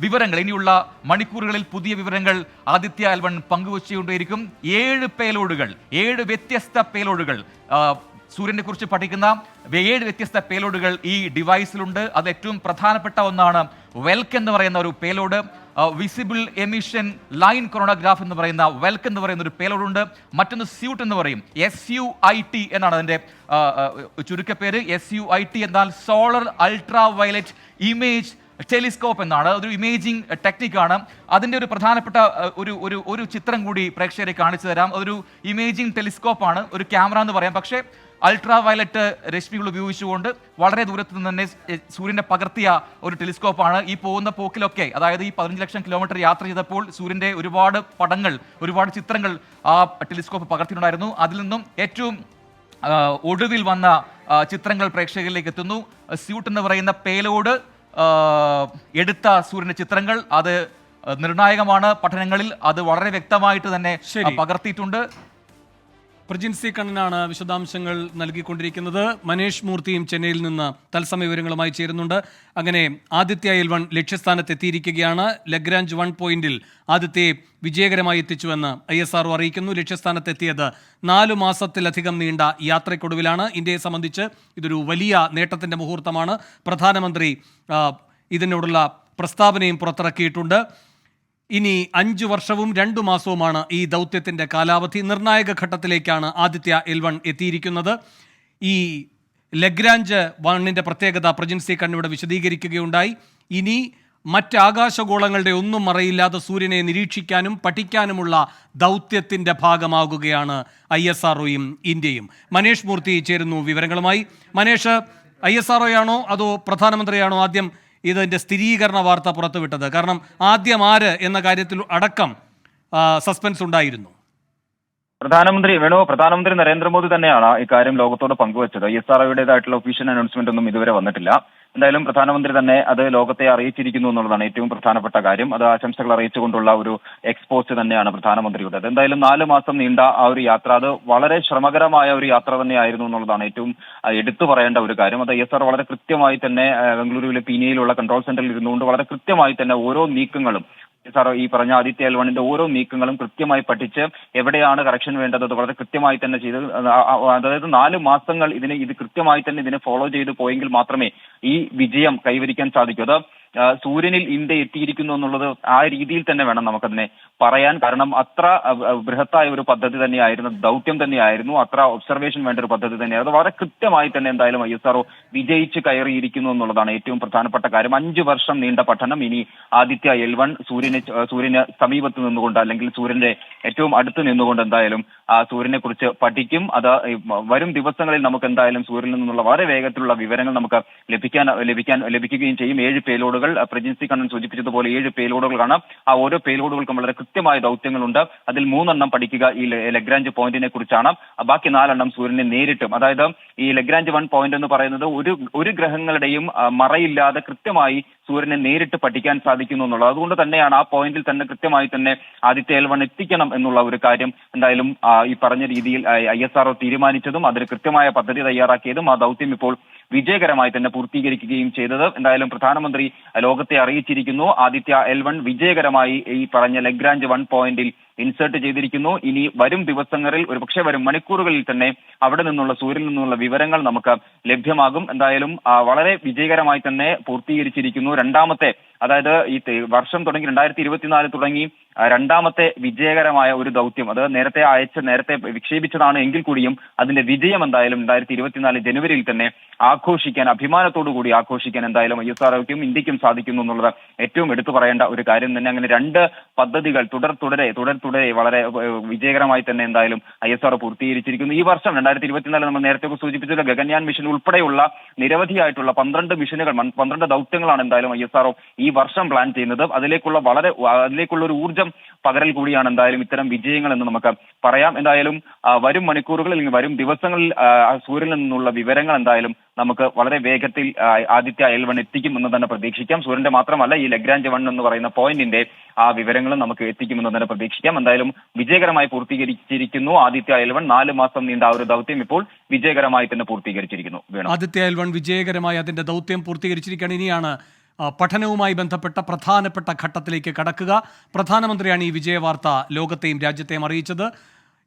വിവരങ്ങൾ, ഇനിയുള്ള മണിക്കൂറുകളിൽ പുതിയ വിവരങ്ങൾ ആദിത്യ L1 പങ്കുവച്ചുകൊണ്ടേയിരിക്കും. 7 വ്യത്യസ്ത പേലോഡുകൾ, സൂര്യനെ കുറിച്ച് പഠിക്കുന്ന 7 വ്യത്യസ്ത പേലോഡുകൾ ഈ ഡിവൈസിലുണ്ട്. അത് ഏറ്റവും പ്രധാനപ്പെട്ട ഒന്നാണ് വെൽക്ക് എന്ന് പറയുന്ന ഒരു payload. Visible emission line chronograph എന്ന് പറയുന്ന വെൽക്ക് എന്ന് പറയുന്ന ഒരു പേലോഡ് ഉണ്ട്. മറ്റൊന്ന് സ്യൂട്ട് എന്ന് പറയും, SUIT എന്നാണ് അതിന്റെ ചുരുക്കപ്പേര്. SUIT എന്നാൽ solar ultraviolet image telescope എന്നാണ്. അതൊരു ഇമേജിംഗ് ടെക്നിക്കാണ്. അതിൻ്റെ ഒരു പ്രധാനപ്പെട്ട ഒരു ചിത്രം കൂടി പ്രേക്ഷകരെ കാണിച്ചു തരാം. അതൊരു ഇമേജിംഗ് ടെലിസ്കോപ്പാണ്, ഒരു ക്യാമറ എന്ന് പറയാം. പക്ഷേ അൾട്രാ വയലറ്റ് രശ്മികൾ ഉപയോഗിച്ചുകൊണ്ട് വളരെ ദൂരത്ത് നിന്ന് തന്നെ സൂര്യനെ പകർത്തിയ ഒരു ടെലിസ്കോപ്പാണ്. ഈ പോകുന്ന പോക്കിലൊക്കെ, അതായത് ഈ 15 ലക്ഷം കിലോമീറ്റർ യാത്ര ചെയ്തപ്പോൾ സൂര്യൻ്റെ ഒരുപാട് പടങ്ങൾ, ഒരുപാട് ചിത്രങ്ങൾ ആ ടെലിസ്കോപ്പ് പകർത്തിയിട്ടുണ്ടായിരുന്നു. അതിൽ നിന്നും ഏറ്റവും ഒടുവിൽ വന്ന ചിത്രങ്ങൾ പ്രേക്ഷകരിലേക്ക് എത്തുന്നു. സ്യൂട്ട് എന്ന് പറയുന്ന പേലോഡ് എടുത്ത സൂര്യന്റെ ചിത്രങ്ങൾ അത് നിർണായകമാണ്. പഠനങ്ങളിൽ അത് വളരെ വ്യക്തമായിട്ട് തന്നെ പകർത്തിയിട്ടുണ്ട്. പ്രജിൻസി കണ്ണനാണ് വിശദാംശങ്ങൾ നൽകിക്കൊണ്ടിരിക്കുന്നത്. മനേഷ് മൂർത്തിയും ചെന്നൈയിൽ നിന്ന് തത്സമയ വിവരങ്ങളുമായി ചേരുന്നുണ്ട്. അങ്ങനെ ആദിത്യ L1 ലക്ഷ്യസ്ഥാനത്ത് എത്തിയിരിക്കുകയാണ്. ലഗ്രാഞ്ച് 1 പോയിന്റിൽ ആദിത്യയെ വിജയകരമായി എത്തിച്ചുവെന്ന് ISRO അറിയിക്കുന്നു. ലക്ഷ്യസ്ഥാനത്തെത്തിയത് 4 മാസത്തിലധികം നീണ്ട യാത്രയ്ക്കൊടുവിലാണ്. ഇന്ത്യയെ സംബന്ധിച്ച് ഇതൊരു വലിയ നേട്ടത്തിന്റെ മുഹൂർത്തമാണ്. പ്രധാനമന്ത്രി ഇതിനോടുള്ള പ്രസ്താവനയും പുറത്തിറക്കിയിട്ടുണ്ട്. ഇനി 5 വർഷവും 2 മാസവുമാണ് ഈ ദൗത്യത്തിന്റെ കാലാവധി. നിർണായക ഘട്ടത്തിലേക്കാണ് ആദിത്യ L1 എത്തിയിരിക്കുന്നത്. ഈ ലഗ്രാഞ്ച് 1ന്റെ പ്രത്യേകത പ്രജിൻസി കണ്ണിവിടെ വിശദീകരിക്കുകയുണ്ടായി. ഇനി മറ്റാകാശഗോളങ്ങളുടെ ഒന്നും മറയില്ലാതെ സൂര്യനെ നിരീക്ഷിക്കാനും പഠിക്കാനുമുള്ള ദൗത്യത്തിന്റെ ഭാഗമാകുകയാണ് ISROയും ഇന്ത്യയും. മനേഷ് മൂർത്തി ചേരുന്നു വിവരങ്ങളുമായി. മനേഷ്, ISRO ആണോ അതോ പ്രധാനമന്ത്രിയാണോ ആദ്യം ഇതിൻ്റെ സ്ഥിരീകരണ വാർത്ത പുറത്തുവിട്ടത്? കാരണം ആദ്യം ആര് എന്ന കാര്യത്തിൽ അടക്കം സസ്പെൻസ് ഉണ്ടായിരുന്നു. പ്രധാനമന്ത്രി നരേന്ദ്രമോദി തന്നെയാണ് ഇക്കാര്യം ലോകത്തോട് പങ്കുവച്ചത്. ISROയുടേതായിട്ടുള്ള ഒഫീഷ്യൽ അനൗൺസ്മെന്റ് ഒന്നും ഇതുവരെ വന്നിട്ടില്ല. എന്തായാലും പ്രധാനമന്ത്രി തന്നെ അത് ലോകത്തെ അറിയിച്ചിരിക്കുന്നു എന്നുള്ളതാണ് ഏറ്റവും പ്രധാനപ്പെട്ട കാര്യം. അത് ആശംസകൾ അറിയിച്ചുകൊണ്ടുള്ള ഒരു എക്സ്പോസ്റ്റ് തന്നെയാണ് പ്രധാനമന്ത്രിയുടേത്. എന്തായാലും 4 മാസം നീണ്ട ആ ഒരു യാത്ര, അത് വളരെ ശ്രമകരമായ ഒരു യാത്ര തന്നെയായിരുന്നു എന്നുള്ളതാണ് ഏറ്റവും എടുത്തു പറയേണ്ട ഒരു കാര്യം. അത് ISRO വളരെ കൃത്യമായി തന്നെ ബംഗളൂരുവിലെ പീനിയയിലുള്ള കൺട്രോൾ സെന്ററിൽ ഇരുന്നുകൊണ്ട് വളരെ കൃത്യമായി തന്നെ ഓരോ നീക്കങ്ങളും, ഈ പറഞ്ഞ ആദിത്യ L1ന്റെ ഓരോ നീക്കങ്ങളും കൃത്യമായി പഠിച്ച് എവിടെയാണ് കറക്ഷൻ വേണ്ടത് അത് വളരെ കൃത്യമായി തന്നെ ചെയ്ത്, അതായത് 4 മാസങ്ങൾ ഇത് കൃത്യമായി തന്നെ ഇതിനെ ഫോളോ ചെയ്ത് പോയെങ്കിൽ മാത്രമേ ഈ വിജയം കൈവരിക്കാൻ സാധിക്കൂ. അത് സൂര്യനിൽ ഇന്ത്യ എത്തിയിരിക്കുന്നു എന്നുള്ളത് ആ രീതിയിൽ തന്നെ വേണം നമുക്കതിനെ പറയാൻ. കാരണം അത്ര ബൃഹത്തായ ഒരു പദ്ധതി തന്നെയായിരുന്നു, ദൗത്യം തന്നെയായിരുന്നു, അത്ര ഒബ്സർവേഷൻ വേണ്ട ഒരു പദ്ധതി തന്നെയായിരുന്നു. വളരെ കൃത്യമായി തന്നെ എന്തായാലും ISRO വിജയിച്ച് കയറിയിരിക്കുന്നു എന്നുള്ളതാണ് ഏറ്റവും പ്രധാനപ്പെട്ട കാര്യം. 5 വർഷം നീണ്ട പഠനം. ഇനി ആദിത്യ L1 സൂര്യന് സമീപത്ത് നിന്നുകൊണ്ട്, അല്ലെങ്കിൽ സൂര്യന്റെ ഏറ്റവും അടുത്ത് നിന്നുകൊണ്ട് എന്തായാലും സൂര്യനെ കുറിച്ച് പഠിക്കും. അത് വരും ദിവസങ്ങളിൽ നമുക്ക് എന്തായാലും സൂര്യനിൽ നിന്നുള്ള വളരെ വേഗത്തിലുള്ള വിവരങ്ങൾ നമുക്ക് ലഭിക്കുകയും ചെയ്യും. 7 പേലോഡുകൾ, പ്രജിൻസി കണ്ണൻ സൂചിപ്പിച്ചതുപോലെ 7 പേലോഡുകളാണ്. ആ ഓരോ പേലോഡുകൾക്കും വളരെ കൃത്യമായ ദൗത്യങ്ങളുണ്ട്. അതിൽ 3 എണ്ണം പഠിക്കുക ഈ ലഗ്രാഞ്ച് പോയിന്റിനെ കുറിച്ചാണ്. ബാക്കി 4 എണ്ണം സൂര്യനെ നേരിട്ടും, അതായത് ഈ ലഗ്രാഞ്ച് 1 പോയിന്റ് എന്ന് പറയുന്നത് ഒരു ഗ്രഹങ്ങളുടെയും മറയില്ലാതെ കൃത്യമായി സൂര്യനെ നേരിട്ട് പഠിക്കാൻ സാധിക്കുന്നു എന്നുള്ളത്. അതുകൊണ്ട് തന്നെയാണ് ആ പോയിന്റിൽ തന്നെ കൃത്യമായി തന്നെ ആദിത്യ L1 എത്തിക്കണം എന്നുള്ള ഒരു കാര്യം എന്തായാലും ഈ പറഞ്ഞ രീതിയിൽ ISRO തീരുമാനിച്ചതും അതിന് കൃത്യമായ പദ്ധതി തയ്യാറാക്കിയതും ആ ദൗത്യം ഇപ്പോൾ വിജയകരമായി തന്നെ പൂർത്തീകരിക്കുകയും ചെയ്തത്. എന്തായാലും പ്രധാനമന്ത്രി ലോകത്തെ അറിയിച്ചിരിക്കുന്നു. ആദിത്യ L1 വിജയകരമായി ഈ പറഞ്ഞ ലഗ്രാഞ്ച് 1 പോയിന്റിൽ ഇൻസേർട്ട് ചെയ്തിരിക്കുന്നു. ഇനി വരും ദിവസങ്ങളിൽ, ഒരുപക്ഷെ വരും മണിക്കൂറുകളിൽ തന്നെ അവിടെ നിന്നുള്ള സൂര്യനിൽ നിന്നുള്ള വിവരങ്ങൾ നമുക്ക് ലഭ്യമാകും. എന്തായാലും വളരെ വിജയകരമായി തന്നെ പൂർത്തീകരിച്ചിരിക്കുന്നു. രണ്ടാമത്തെ, അതായത് ഈ വർഷം തുടങ്ങി 2024 തുടങ്ങി രണ്ടാമത്തെ വിജയകരമായ ഒരു ദൗത്യം. അത് നേരത്തെ വിക്ഷേപിച്ചതാണ് എങ്കിൽ കൂടിയും അതിന്റെ വിജയം എന്തായാലും 2024 ജനുവരിയിൽ തന്നെ ആഘോഷിക്കാൻ, അഭിമാനത്തോടു കൂടി ആഘോഷിക്കാൻ എന്തായാലും ISROയ്ക്കും ഇന്ത്യക്കും സാധിക്കുന്നു എന്നുള്ളത് ഏറ്റവും എടുത്തു പറയേണ്ട ഒരു കാര്യം തന്നെ. അങ്ങനെ 2 പദ്ധതികൾ തുടരെ വളരെ വിജയകരമായി തന്നെ എന്തായാലും ISRO പൂർത്തീകരിച്ചിരിക്കുന്നു. ഈ വർഷം 2024 നമ്മൾ നേരത്തെ സൂചിപ്പിച്ചത് ഗഗൻയാൻ മിഷൻ ഉൾപ്പെടെയുള്ള നിരവധിയായിട്ടുള്ള 12 മിഷനുകൾ, 12 ദൗത്യങ്ങളാണ് എന്തായാലും ISRO ഈ വർഷം പ്ലാൻ ചെയ്യുന്നത്. അതിലേക്കുള്ള ഒരു ഊർജ്ജം പകരൽ കൂടിയാണ് എന്തായാലും ഇത്തരം വിജയങ്ങൾ എന്ന് നമുക്ക് പറയാം. എന്തായാലും വരും മണിക്കൂറുകളിൽ അല്ലെങ്കിൽ വരും ദിവസങ്ങളിൽ സൂര്യനിൽ നിന്നുള്ള വിവരങ്ങൾ എന്തായാലും നമുക്ക് വളരെ വേഗത്തിൽ ആദിത്യ L1 എത്തിക്കുമെന്ന് തന്നെ പ്രതീക്ഷിക്കാം. സൂര്യന്റെ മാത്രമല്ല ഈ ലഗ്രാഞ്ച് 1 എന്ന് പറയുന്ന പോയിന്റിന്റെ ആ വിവരങ്ങളും നമുക്ക് എത്തിക്കുമെന്ന് തന്നെ പ്രതീക്ഷിക്കാം. എന്തായാലും വിജയകരമായി പൂർത്തീകരിച്ചിരിക്കുന്നു ആദിത്യ L1. 4 മാസം നീണ്ട ആ ഒരു ദൗത്യം ഇപ്പോൾ വിജയകരമായി തന്നെ പൂർത്തീകരിച്ചിരിക്കുന്നു. ആദിത്യ L1 വിജയകരമായി അതിന്റെ ദൗത്യം പൂർത്തീകരിച്ചിരിക്കുകയാണ്. ഇനിയാണ് പഠനവുമായി ബന്ധപ്പെട്ട പ്രധാനപ്പെട്ട ഘട്ടത്തിലേക്ക് കടക്കുക. പ്രധാനമന്ത്രിയാണ് ഈ വിജയവാർത്ത ലോകത്തെയും രാജ്യത്തെയും അറിയിച്ചത്.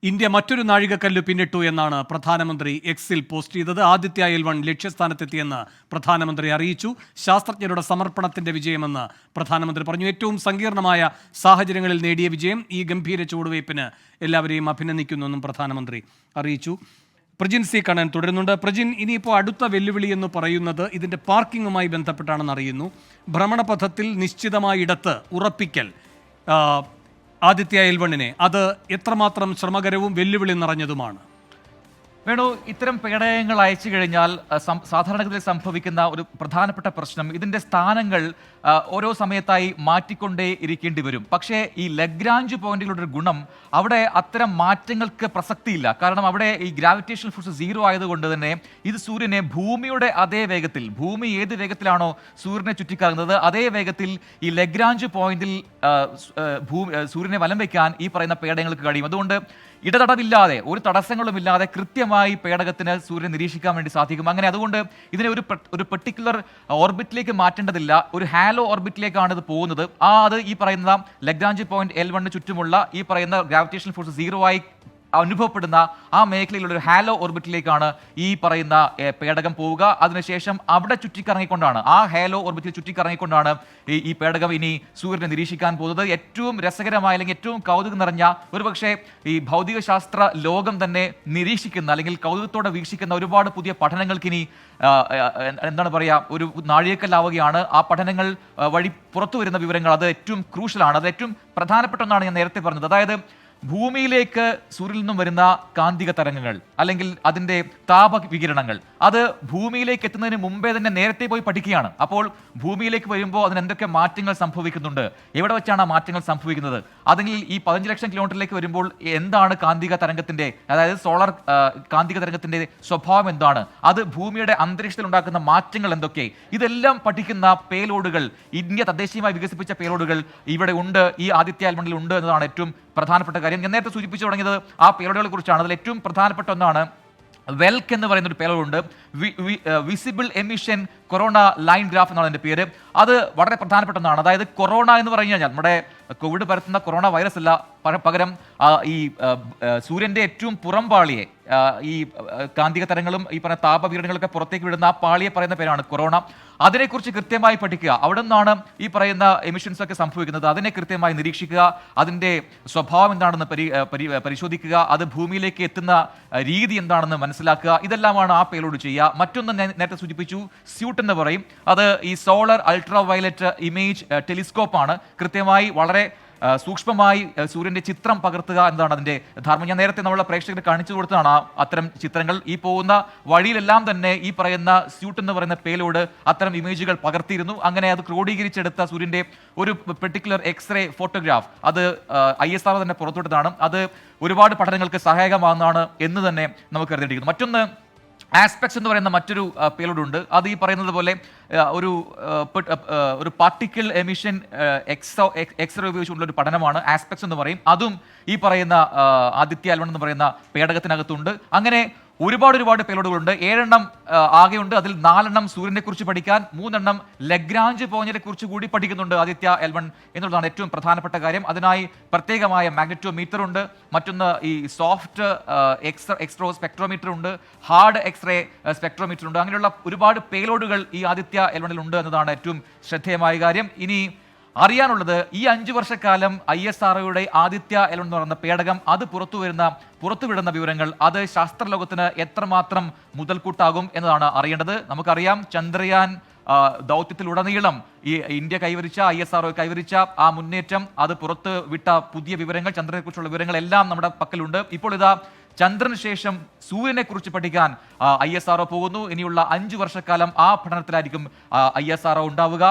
ഇന്ത്യ മറ്റൊരു നാഴികക്കല്ല് പിന്നിട്ടു എന്നാണ് പ്രധാനമന്ത്രി എക്സിൽ പോസ്റ്റ് ചെയ്തത്. ആദിത്യ L1 ലക്ഷ്യസ്ഥാനത്തെത്തിയെന്ന് പ്രധാനമന്ത്രി അറിയിച്ചു. ശാസ്ത്രജ്ഞരുടെ സമർപ്പണത്തിന്റെ വിജയമെന്ന് പ്രധാനമന്ത്രി പറഞ്ഞു. ഏറ്റവും സങ്കീർണമായ സാഹചര്യങ്ങളിൽ നേടിയ വിജയം. ഈ ഗംഭീര ചുവടുവയ്പ്പിന് എല്ലാവരെയും അഭിനന്ദിക്കുന്നുവെന്നും പ്രധാനമന്ത്രി അറിയിച്ചു. പ്രജിൻ സി കണ്ണൻ തുടരുന്നുണ്ട്. പ്രജിൻ, ഇനിയിപ്പോൾ അടുത്ത വെല്ലുവിളി എന്ന് പറയുന്നത് ഇതിൻ്റെ പാർക്കിങ്ങുമായി ബന്ധപ്പെട്ടാണെന്ന് അറിയുന്നു. ഭ്രമണപഥത്തിൽ നിശ്ചിതമായ ഇടത്ത് ഉറപ്പിക്കൽ ആദിത്യ L1 അത് എത്രമാത്രം ശ്രമകരവും വെല്ലുവിളി നിറഞ്ഞതുമാണ്? വേണു, ഇത്തരം പേടകങ്ങൾ അയച്ചു കഴിഞ്ഞാൽ സാധാരണഗതിയിൽ സംഭവിക്കുന്ന ഒരു പ്രധാനപ്പെട്ട പ്രശ്നം ഇതിൻ്റെ സ്ഥാനങ്ങൾ ഓരോ സമയത്തായി മാറ്റിക്കൊണ്ടേ ഇരിക്കേണ്ടി വരും. പക്ഷേ ഈ ലഗ്രാഞ്ച് പോയിന്റുകളുടെ ഒരു ഗുണം, അവിടെ അത്തരം മാറ്റങ്ങൾക്ക് പ്രസക്തിയില്ല. കാരണം അവിടെ ഈ ഗ്രാവിറ്റേഷണൽ ഫോഴ്സ് 0 ആയതുകൊണ്ട് തന്നെ ഇത് സൂര്യനെ ഭൂമിയുടെ അതേ വേഗത്തിൽ, ഭൂമി ഏത് വേഗത്തിലാണോ സൂര്യനെ ചുറ്റിക്കറങ്ങുന്നത് അതേ വേഗത്തിൽ ഈ ലഗ്രാഞ്ച് പോയിന്റിൽ സൂര്യനെ വലം വയ്ക്കാൻ ഈ പറയുന്ന പേടകങ്ങൾക്ക് കഴിയും. അതുകൊണ്ട് ഇടതടവില്ലാതെ, ഒരു തടസ്സങ്ങളുമില്ലാതെ കൃത്യമായി പേടകത്തിന് സൂര്യനെ നിരീക്ഷിക്കാൻ വേണ്ടി സാധിക്കും. അങ്ങനെ അതുകൊണ്ട് ഇതിനെ ഒരു പെർട്ടിക്കുലർ ഓർബിറ്റിലേക്ക് മാറ്റേണ്ടതില്ല. ഒരു ഹാലോ ഓർബിറ്റിലേക്കാണ് ഇത് പോകുന്നത്. അത് ഈ പറയുന്ന ലഗ്രാഞ്ച് പോയിന്റ് L1 ചുറ്റുമുള്ള ഈ പറയുന്ന ഗ്രാവിറ്റേഷണൽ ഫോഴ്സ് 0 ആയി അനുഭവപ്പെടുന്ന ആ മേഖലയിലുള്ള ഒരു ഹാലോ ഓർബിറ്റിലേക്കാണ് ഈ പറയുന്ന പേടകം പോവുക. അതിനുശേഷം അവിടെ ചുറ്റിക്കറങ്ങിക്കൊണ്ടാണ്, ആ ഹാലോ ഓർബിറ്റിൽ ചുറ്റിക്കറങ്ങിക്കൊണ്ടാണ് ഈ പേടകം ഇനി സൂര്യനെ നിരീക്ഷിക്കാൻ പോകുന്നത്. ഏറ്റവും രസകരമായ അല്ലെങ്കിൽ ഏറ്റവും കൗതുകം നിറഞ്ഞ, ഒരുപക്ഷെ ഈ ഭൗതികശാസ്ത്ര ലോകം തന്നെ നിരീക്ഷിക്കുന്ന അല്ലെങ്കിൽ കൗതുകത്തോടെ വീക്ഷിക്കുന്ന ഒരുപാട് പുതിയ പഠനങ്ങൾക്ക് ഇനി എന്താണ് പറയുക, ഒരു നാഴികക്കല്ലാവുകയാണ്. ആ പഠനങ്ങൾ വഴി പുറത്തു വരുന്ന വിവരങ്ങൾ അത് ഏറ്റവും ക്രൂഷ്യലാണ്. അത് ഏറ്റവും പ്രധാനപ്പെട്ട ഒന്നാണ് ഞാൻ നേരത്തെ പറഞ്ഞത്. അതായത് ഭൂമിയിലേക്ക് സൂര്യനിൽ നിന്നും വരുന്ന കാന്തിക തരംഗങ്ങൾ അല്ലെങ്കിൽ അതിൻ്റെ താപവികിരണങ്ങൾ അത് ഭൂമിയിലേക്ക് എത്തുന്നതിന് മുമ്പേ തന്നെ നേരത്തെ പോയി പഠിക്കുകയാണ്. അപ്പോൾ ഭൂമിയിലേക്ക് വരുമ്പോൾ അതിന് എന്തൊക്കെ മാറ്റങ്ങൾ സംഭവിക്കുന്നുണ്ട്, എവിടെ വെച്ചാണ് ആ മാറ്റങ്ങൾ സംഭവിക്കുന്നത്, അല്ലെങ്കിൽ ഈ 15 ലക്ഷം കിലോമീറ്ററിലേക്ക് വരുമ്പോൾ എന്താണ് കാന്തിക തരംഗത്തിൻ്റെ, അതായത് സോളാർ കാന്തിക തരംഗത്തിൻ്റെ സ്വഭാവം എന്താണ്, അത് ഭൂമിയുടെ അന്തരീക്ഷത്തിൽ ഉണ്ടാക്കുന്ന മാറ്റങ്ങൾ എന്തൊക്കെ, ഇതെല്ലാം പഠിക്കുന്ന പേലോഡുകൾ, ഇന്ത്യ തദ്ദേശീയമായി വികസിപ്പിച്ച പേലോഡുകൾ ഇവിടെ ഉണ്ട്, ഈ ആദിത്യ L1 ഉണ്ട് എന്നതാണ് ഏറ്റവും പ്രധാനപ്പെട്ട കാര്യം. ഞാൻ നേരത്തെ സൂചിപ്പിച്ചു തുടങ്ങിയത് ആ പേലോഡുകളെ കുറിച്ചാണ്. അതിൽ ഏറ്റവും പ്രധാനപ്പെട്ട ഒന്നാണ് വെൽക്ക് എന്ന് പറയുന്ന ഒരു പേലോഡ് ഉണ്ട്. Visible emission corona line graph എന്നാണ് അതിൻ്റെ പേര്. അത് വളരെ പ്രധാനപ്പെട്ട ഒന്നാണ്. അതായത് കൊറോണ എന്ന് പറഞ്ഞു കഴിഞ്ഞാൽ നമ്മുടെ കോവിഡ് പരത്തുന്ന കൊറോണ വൈറസ് അല്ല, പകരം ഈ സൂര്യൻ്റെ ഏറ്റവും പുറംപാളിയെ, ഈ കാന്തിക തരങ്ങളും ഈ പറഞ്ഞ താപവികിരണങ്ങളൊക്കെ പുറത്തേക്ക് വിടുന്ന ആ പാളിയെ പറയുന്ന പേരാണ് കൊറോണ. അതിനെക്കുറിച്ച് കൃത്യമായി പഠിക്കുക. അവിടെ നിന്നാണ് ഈ പറയുന്ന എമിഷൻസ് ഒക്കെ സംഭവിക്കുന്നത്. അതിനെ കൃത്യമായി നിരീക്ഷിക്കുക, അതിൻ്റെ സ്വഭാവം എന്താണെന്ന് പരിശോധിക്കുക, അത് ഭൂമിയിലേക്ക് എത്തുന്ന രീതി എന്താണെന്ന് മനസ്സിലാക്കുക. ഇതെല്ലാമാണ് ആ പേലോഡ് ചെയ്യുക. മറ്റൊന്ന് ഞാൻ നേരത്തെ സൂചിപ്പിച്ചു, സ്യൂട്ട് എന്ന് പറയും. അത് ഈ സോളർ അൾട്രാ വയലറ്റ് ഇമേജ് ടെലിസ്കോപ്പാണ്. കൃത്യമായി വളരെ സൂക്ഷ്മമായി സൂര്യന്റെ ചിത്രം പകർത്തുക എന്നതാണ് അതിന്റെ ധർമ്മം. ഞാൻ നേരത്തെ നമ്മളെ പ്രേക്ഷകർക്ക് കാണിച്ചു കൊടുത്തതാണ് അത്തരം ചിത്രങ്ങൾ. ഈ പോകുന്ന വഴിയിലെല്ലാം തന്നെ ഈ പറയുന്ന സ്യൂട്ട് എന്ന് പറയുന്ന പേലോഡ് അത്തരം ഇമേജുകൾ പകർത്തിയിരുന്നു. അങ്ങനെ അത് ക്രോഡീകരിച്ചെടുത്ത സൂര്യന്റെ ഒരു പെർട്ടിക്കുലർ എക്സ്റേ ഫോട്ടോഗ്രാഫ് അത് ISRO തന്നെ പുറത്തുവിട്ടതാണ്. അത് ഒരുപാട് പഠനങ്ങൾക്ക് സഹായകമാകുന്നതാണ് എന്ന് തന്നെ നമുക്ക് കരുതേണ്ടിയിരിക്കുന്നു. മറ്റൊന്ന് ആസ്പെക്ട്സ് എന്ന് പറയുന്ന മറ്റൊരു പേലോഡ് ഉണ്ട്. അത് ഈ പറയുന്നത് പോലെ ഒരു പാർട്ടിക്കിൾ എമിഷൻ എക്സ്റേ ഉപയോഗിച്ചുള്ള ഒരു പഠനമാണ്. ആസ്പെക്ട്സ് എന്ന് പറയും. അതും ഈ പറയുന്ന ആദിത്യ L1 എന്ന് പറയുന്ന പേടകത്തിനകത്തുണ്ട്. അങ്ങനെ ഒരുപാട് പേലോഡുകളുണ്ട്. 7 എണ്ണം ആകെയുണ്ട്. അതിൽ 4 എണ്ണം സൂര്യനെ കുറിച്ച് പഠിക്കാൻ, 3 എണ്ണം ലഗ്രാഞ്ച് പോയിന്റിനെ കുറിച്ച് കൂടി പഠിക്കുന്നുണ്ട് ആദിത്യ L1 എന്നുള്ളതാണ് ഏറ്റവും പ്രധാനപ്പെട്ട കാര്യം. അതിനായി പ്രത്യേകമായ മാഗ്നറ്റോമീറ്റർ ഉണ്ട്. മറ്റൊന്ന് ഈ സോഫ്റ്റ് എക്സ്ട്രോ സ്പെക്ട്രോമീറ്റർ ഉണ്ട്, ഹാർഡ് എക്സ്റേ സ്പെക്ട്രോമീറ്റർ ഉണ്ട്. അങ്ങനെയുള്ള ഒരുപാട് പേലോഡുകൾ ഈ ആദിത്യ L1 ഉണ്ട് എന്നതാണ് ഏറ്റവും ശ്രദ്ധേയമായ കാര്യം. ഇനി അറിയാനുള്ളത്, ഈ 5 വർഷക്കാലം ISROയുടെ ആദിത്യ L1 എന്ന് പറയുന്ന പേടകം അത് പുറത്തുവിടുന്ന വിവരങ്ങൾ അത് ശാസ്ത്രലോകത്തിന് എത്രമാത്രം മുതൽക്കൂട്ടാകും എന്നതാണ് അറിയേണ്ടത്. നമുക്കറിയാം, ചന്ദ്രയാൻ ദൗത്യത്തിലുടനീളം ഈ ഇന്ത്യ കൈവരിച്ച, ISRO കൈവരിച്ച ആ മുന്നേറ്റം, അത് പുറത്ത് വിട്ട പുതിയ വിവരങ്ങൾ, ചന്ദ്രനെക്കുറിച്ചുള്ള വിവരങ്ങൾ എല്ലാം നമ്മുടെ പക്കലുണ്ട്. ഇപ്പോൾ ഇതാ ചന്ദ്രന് ശേഷം സൂര്യനെ കുറിച്ച് പഠിക്കാൻ ISRO പോകുന്നു. ഇനിയുള്ള 5 വർഷക്കാലം ആ പഠനത്തിലായിരിക്കും ISRO ഉണ്ടാവുക.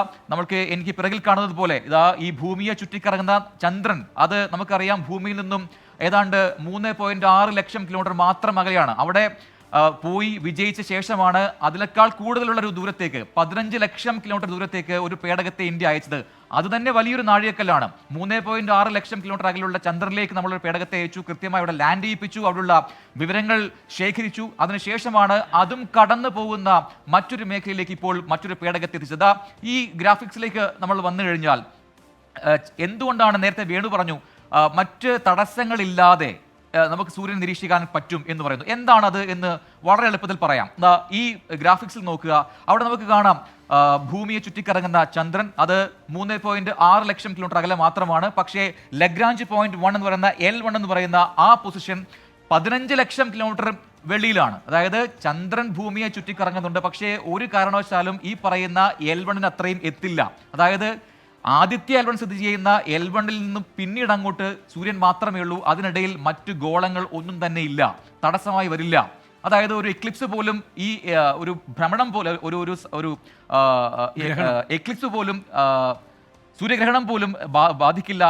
എനിക്ക് പിറകിൽ കാണുന്നത് പോലെ ഇതാ ഈ ഭൂമിയെ ചുറ്റിക്കറങ്ങുന്ന ചന്ദ്രൻ, അത് നമുക്കറിയാം ഭൂമിയിൽ നിന്നും ഏതാണ്ട് 3.6 ലക്ഷം കിലോമീറ്റർ മാത്രം അകലെയാണ്. അവിടെ പോയി വിജയിച്ച ശേഷമാണ് അതിനേക്കാൾ കൂടുതലുള്ള ഒരു ദൂരത്തേക്ക് 15 ലക്ഷം കിലോമീറ്റർ ദൂരത്തേക്ക് ഒരു പേടകത്തെ ഇന്ത്യ അയച്ചത്. അത് തന്നെ വലിയൊരു നാഴികക്കല്ലാണ്. 3.6 ലക്ഷം കിലോമീറ്റർ അകലെയുള്ള ചന്ദ്രനിലേക്ക് നമ്മളൊരു പേടകത്തെ അയച്ചു, കൃത്യമായി അവിടെ ലാൻഡ് ചെയ്യിപ്പിച്ചു, അവിടെയുള്ള വിവരങ്ങൾ ശേഖരിച്ചു. അതിനുശേഷമാണ് അതും കടന്നു പോകുന്ന മറ്റൊരു മേഖലയിലേക്ക് ഇപ്പോൾ മറ്റൊരു പേടകത്തെ എത്തിച്ചത്. ഈ ഗ്രാഫിക്സിലേക്ക് നമ്മൾ വന്നു കഴിഞ്ഞാൽ എന്തുകൊണ്ടാണ് നേരത്തെ വേണു പറഞ്ഞു മറ്റ് തടസ്സങ്ങളില്ലാതെ നമുക്ക് സൂര്യൻ നിരീക്ഷിക്കാൻ പറ്റും എന്ന് പറയുന്നു. എന്താണത് എന്ന് വളരെ എളുപ്പത്തിൽ പറയാം. ഈ ഗ്രാഫിക്സിൽ നോക്കുക, അവിടെ നമുക്ക് കാണാം ഭൂമിയെ ചുറ്റിക്കറങ്ങുന്ന ചന്ദ്രൻ, അത് 3.6 ലക്ഷം കിലോമീറ്റർ അകലെ മാത്രമാണ്. പക്ഷേ ലഗ്രാഞ്ച് പോയിന്റ് 1 എന്ന് പറയുന്ന L1 എന്ന് പറയുന്ന ആ പൊസിഷൻ 15 ലക്ഷം കിലോമീറ്റർ വെളിയിലാണ്. അതായത് ചന്ദ്രൻ ഭൂമിയെ ചുറ്റിക്കറങ്ങുന്നുണ്ട്, പക്ഷേ ഒരു കാരണവശാലും ഈ പറയുന്ന L1 അത്രയും എത്തില്ല. അതായത് ആദിത്യ L1 സ്ഥിതി ചെയ്യുന്ന L1 നിന്നും പിന്നീട് അങ്ങോട്ട് സൂര്യൻ മാത്രമേ ഉള്ളൂ. അതിനിടയിൽ മറ്റു ഗോളങ്ങൾ ഒന്നും തന്നെ ഇല്ല, തടസ്സമായി വരില്ല. അതായത് ഒരു എക്ലിപ്സ് പോലും, ഈ ഒരു ഭ്രമണം പോലെ, ഒരു എക്ലിപ്സ് പോലും, സൂര്യഗ്രഹണം പോലും ബാധിക്കില്ല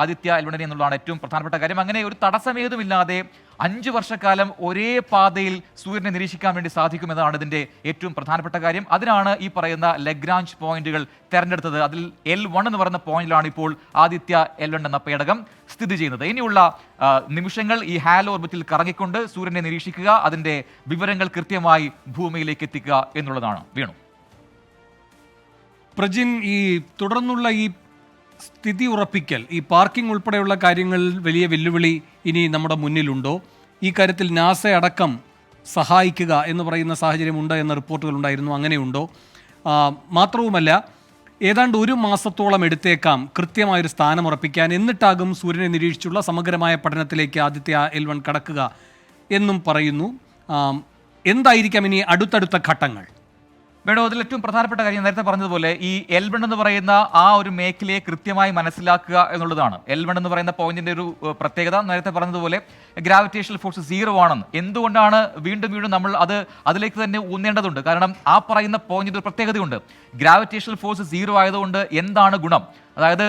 ആദിത്യ L1 എന്നുള്ളതാണ് ഏറ്റവും പ്രധാനപ്പെട്ട കാര്യം. അങ്ങനെ ഒരു തടസ്സമേതുമില്ലാതെ 5 വർഷക്കാലം ഒരേ പാതയിൽ സൂര്യനെ നിരീക്ഷിക്കാൻ വേണ്ടി സാധിക്കുമെന്നതാണ് ഇതിന്റെ ഏറ്റവും പ്രധാനപ്പെട്ട കാര്യം. അതിനാണ് ഈ പറയുന്ന ലഗ്രാഞ്ച് പോയിന്റുകൾ തെരഞ്ഞെടുത്തത്. അതിൽ L1 എന്ന് പറയുന്ന പോയിന്റിലാണ് ഇപ്പോൾ ആദിത്യ L1 എന്ന പേടകം സ്ഥിതി ചെയ്യുന്നത്. ഇനിയുള്ള നിമിഷങ്ങൾ ഈ ഹാലോ ഓർബിറ്റിൽ കറങ്ങിക്കൊണ്ട് സൂര്യനെ നിരീക്ഷിക്കുക, അതിന്റെ വിവരങ്ങൾ കൃത്യമായി ഭൂമിയിലേക്ക് എത്തിക്കുക എന്നുള്ളതാണ്. വീണു, പ്രജിൻ, ഈ തുടർന്നുള്ള ഈ സ്ഥിതി ഉറപ്പിക്കൽ, ഈ പാർക്കിംഗ് ഉൾപ്പെടെയുള്ള കാര്യങ്ങളിൽ വലിയ വെല്ലുവിളി ഇനി നമ്മുടെ മുന്നിലുണ്ടോ? ഈ കാര്യത്തിൽ നാസ അടക്കം സഹായിക്കുക എന്ന് പറയുന്ന സാഹചര്യമുണ്ട് എന്ന റിപ്പോർട്ടുകൾ ഉണ്ടായിരുന്നു. അങ്ങനെയുണ്ടോ? മാത്രവുമല്ല, ഏതാണ്ട് 1 മാസത്തോളം എടുത്തേക്കാം കൃത്യമായൊരു സ്ഥാനം ഉറപ്പിക്കാൻ, എന്നിട്ടാകും സൂര്യനെ നിരീക്ഷിച്ചുള്ള സമഗ്രമായ പഠനത്തിലേക്ക് ആദിത്യ L1 കടക്കുക എന്നും പറയുന്നു. എന്തായിരിക്കാം ഇനി അടുത്തടുത്ത ഘട്ടങ്ങൾ? വേണോ, അതിൽ ഏറ്റവും പ്രധാനപ്പെട്ട കാര്യം നേരത്തെ പറഞ്ഞതുപോലെ ഈ L1 എന്ന് പറയുന്ന ആ ഒരു മേഖലയെ കൃത്യമായി മനസ്സിലാക്കുക എന്നുള്ളതാണ്. L1 എന്ന് പറയുന്ന പോയിന്റിന്റെ ഒരു പ്രത്യേകത നേരത്തെ പറഞ്ഞതുപോലെ ഗ്രാവിറ്റേഷണൽ ഫോഴ്സ് 0 ആണെന്ന്. എന്തുകൊണ്ടാണ് വീണ്ടും നമ്മൾ അതിലേക്ക് തന്നെ ഊന്നേണ്ടതുണ്ട്. കാരണം ആ പറയുന്ന പോയിന്റിന്റെ ഒരു പ്രത്യേകതയുണ്ട്. ഗ്രാവിറ്റേഷണൽ ഫോഴ്സ് 0 ആയതുകൊണ്ട് എന്താണ് ഗുണം? അതായത്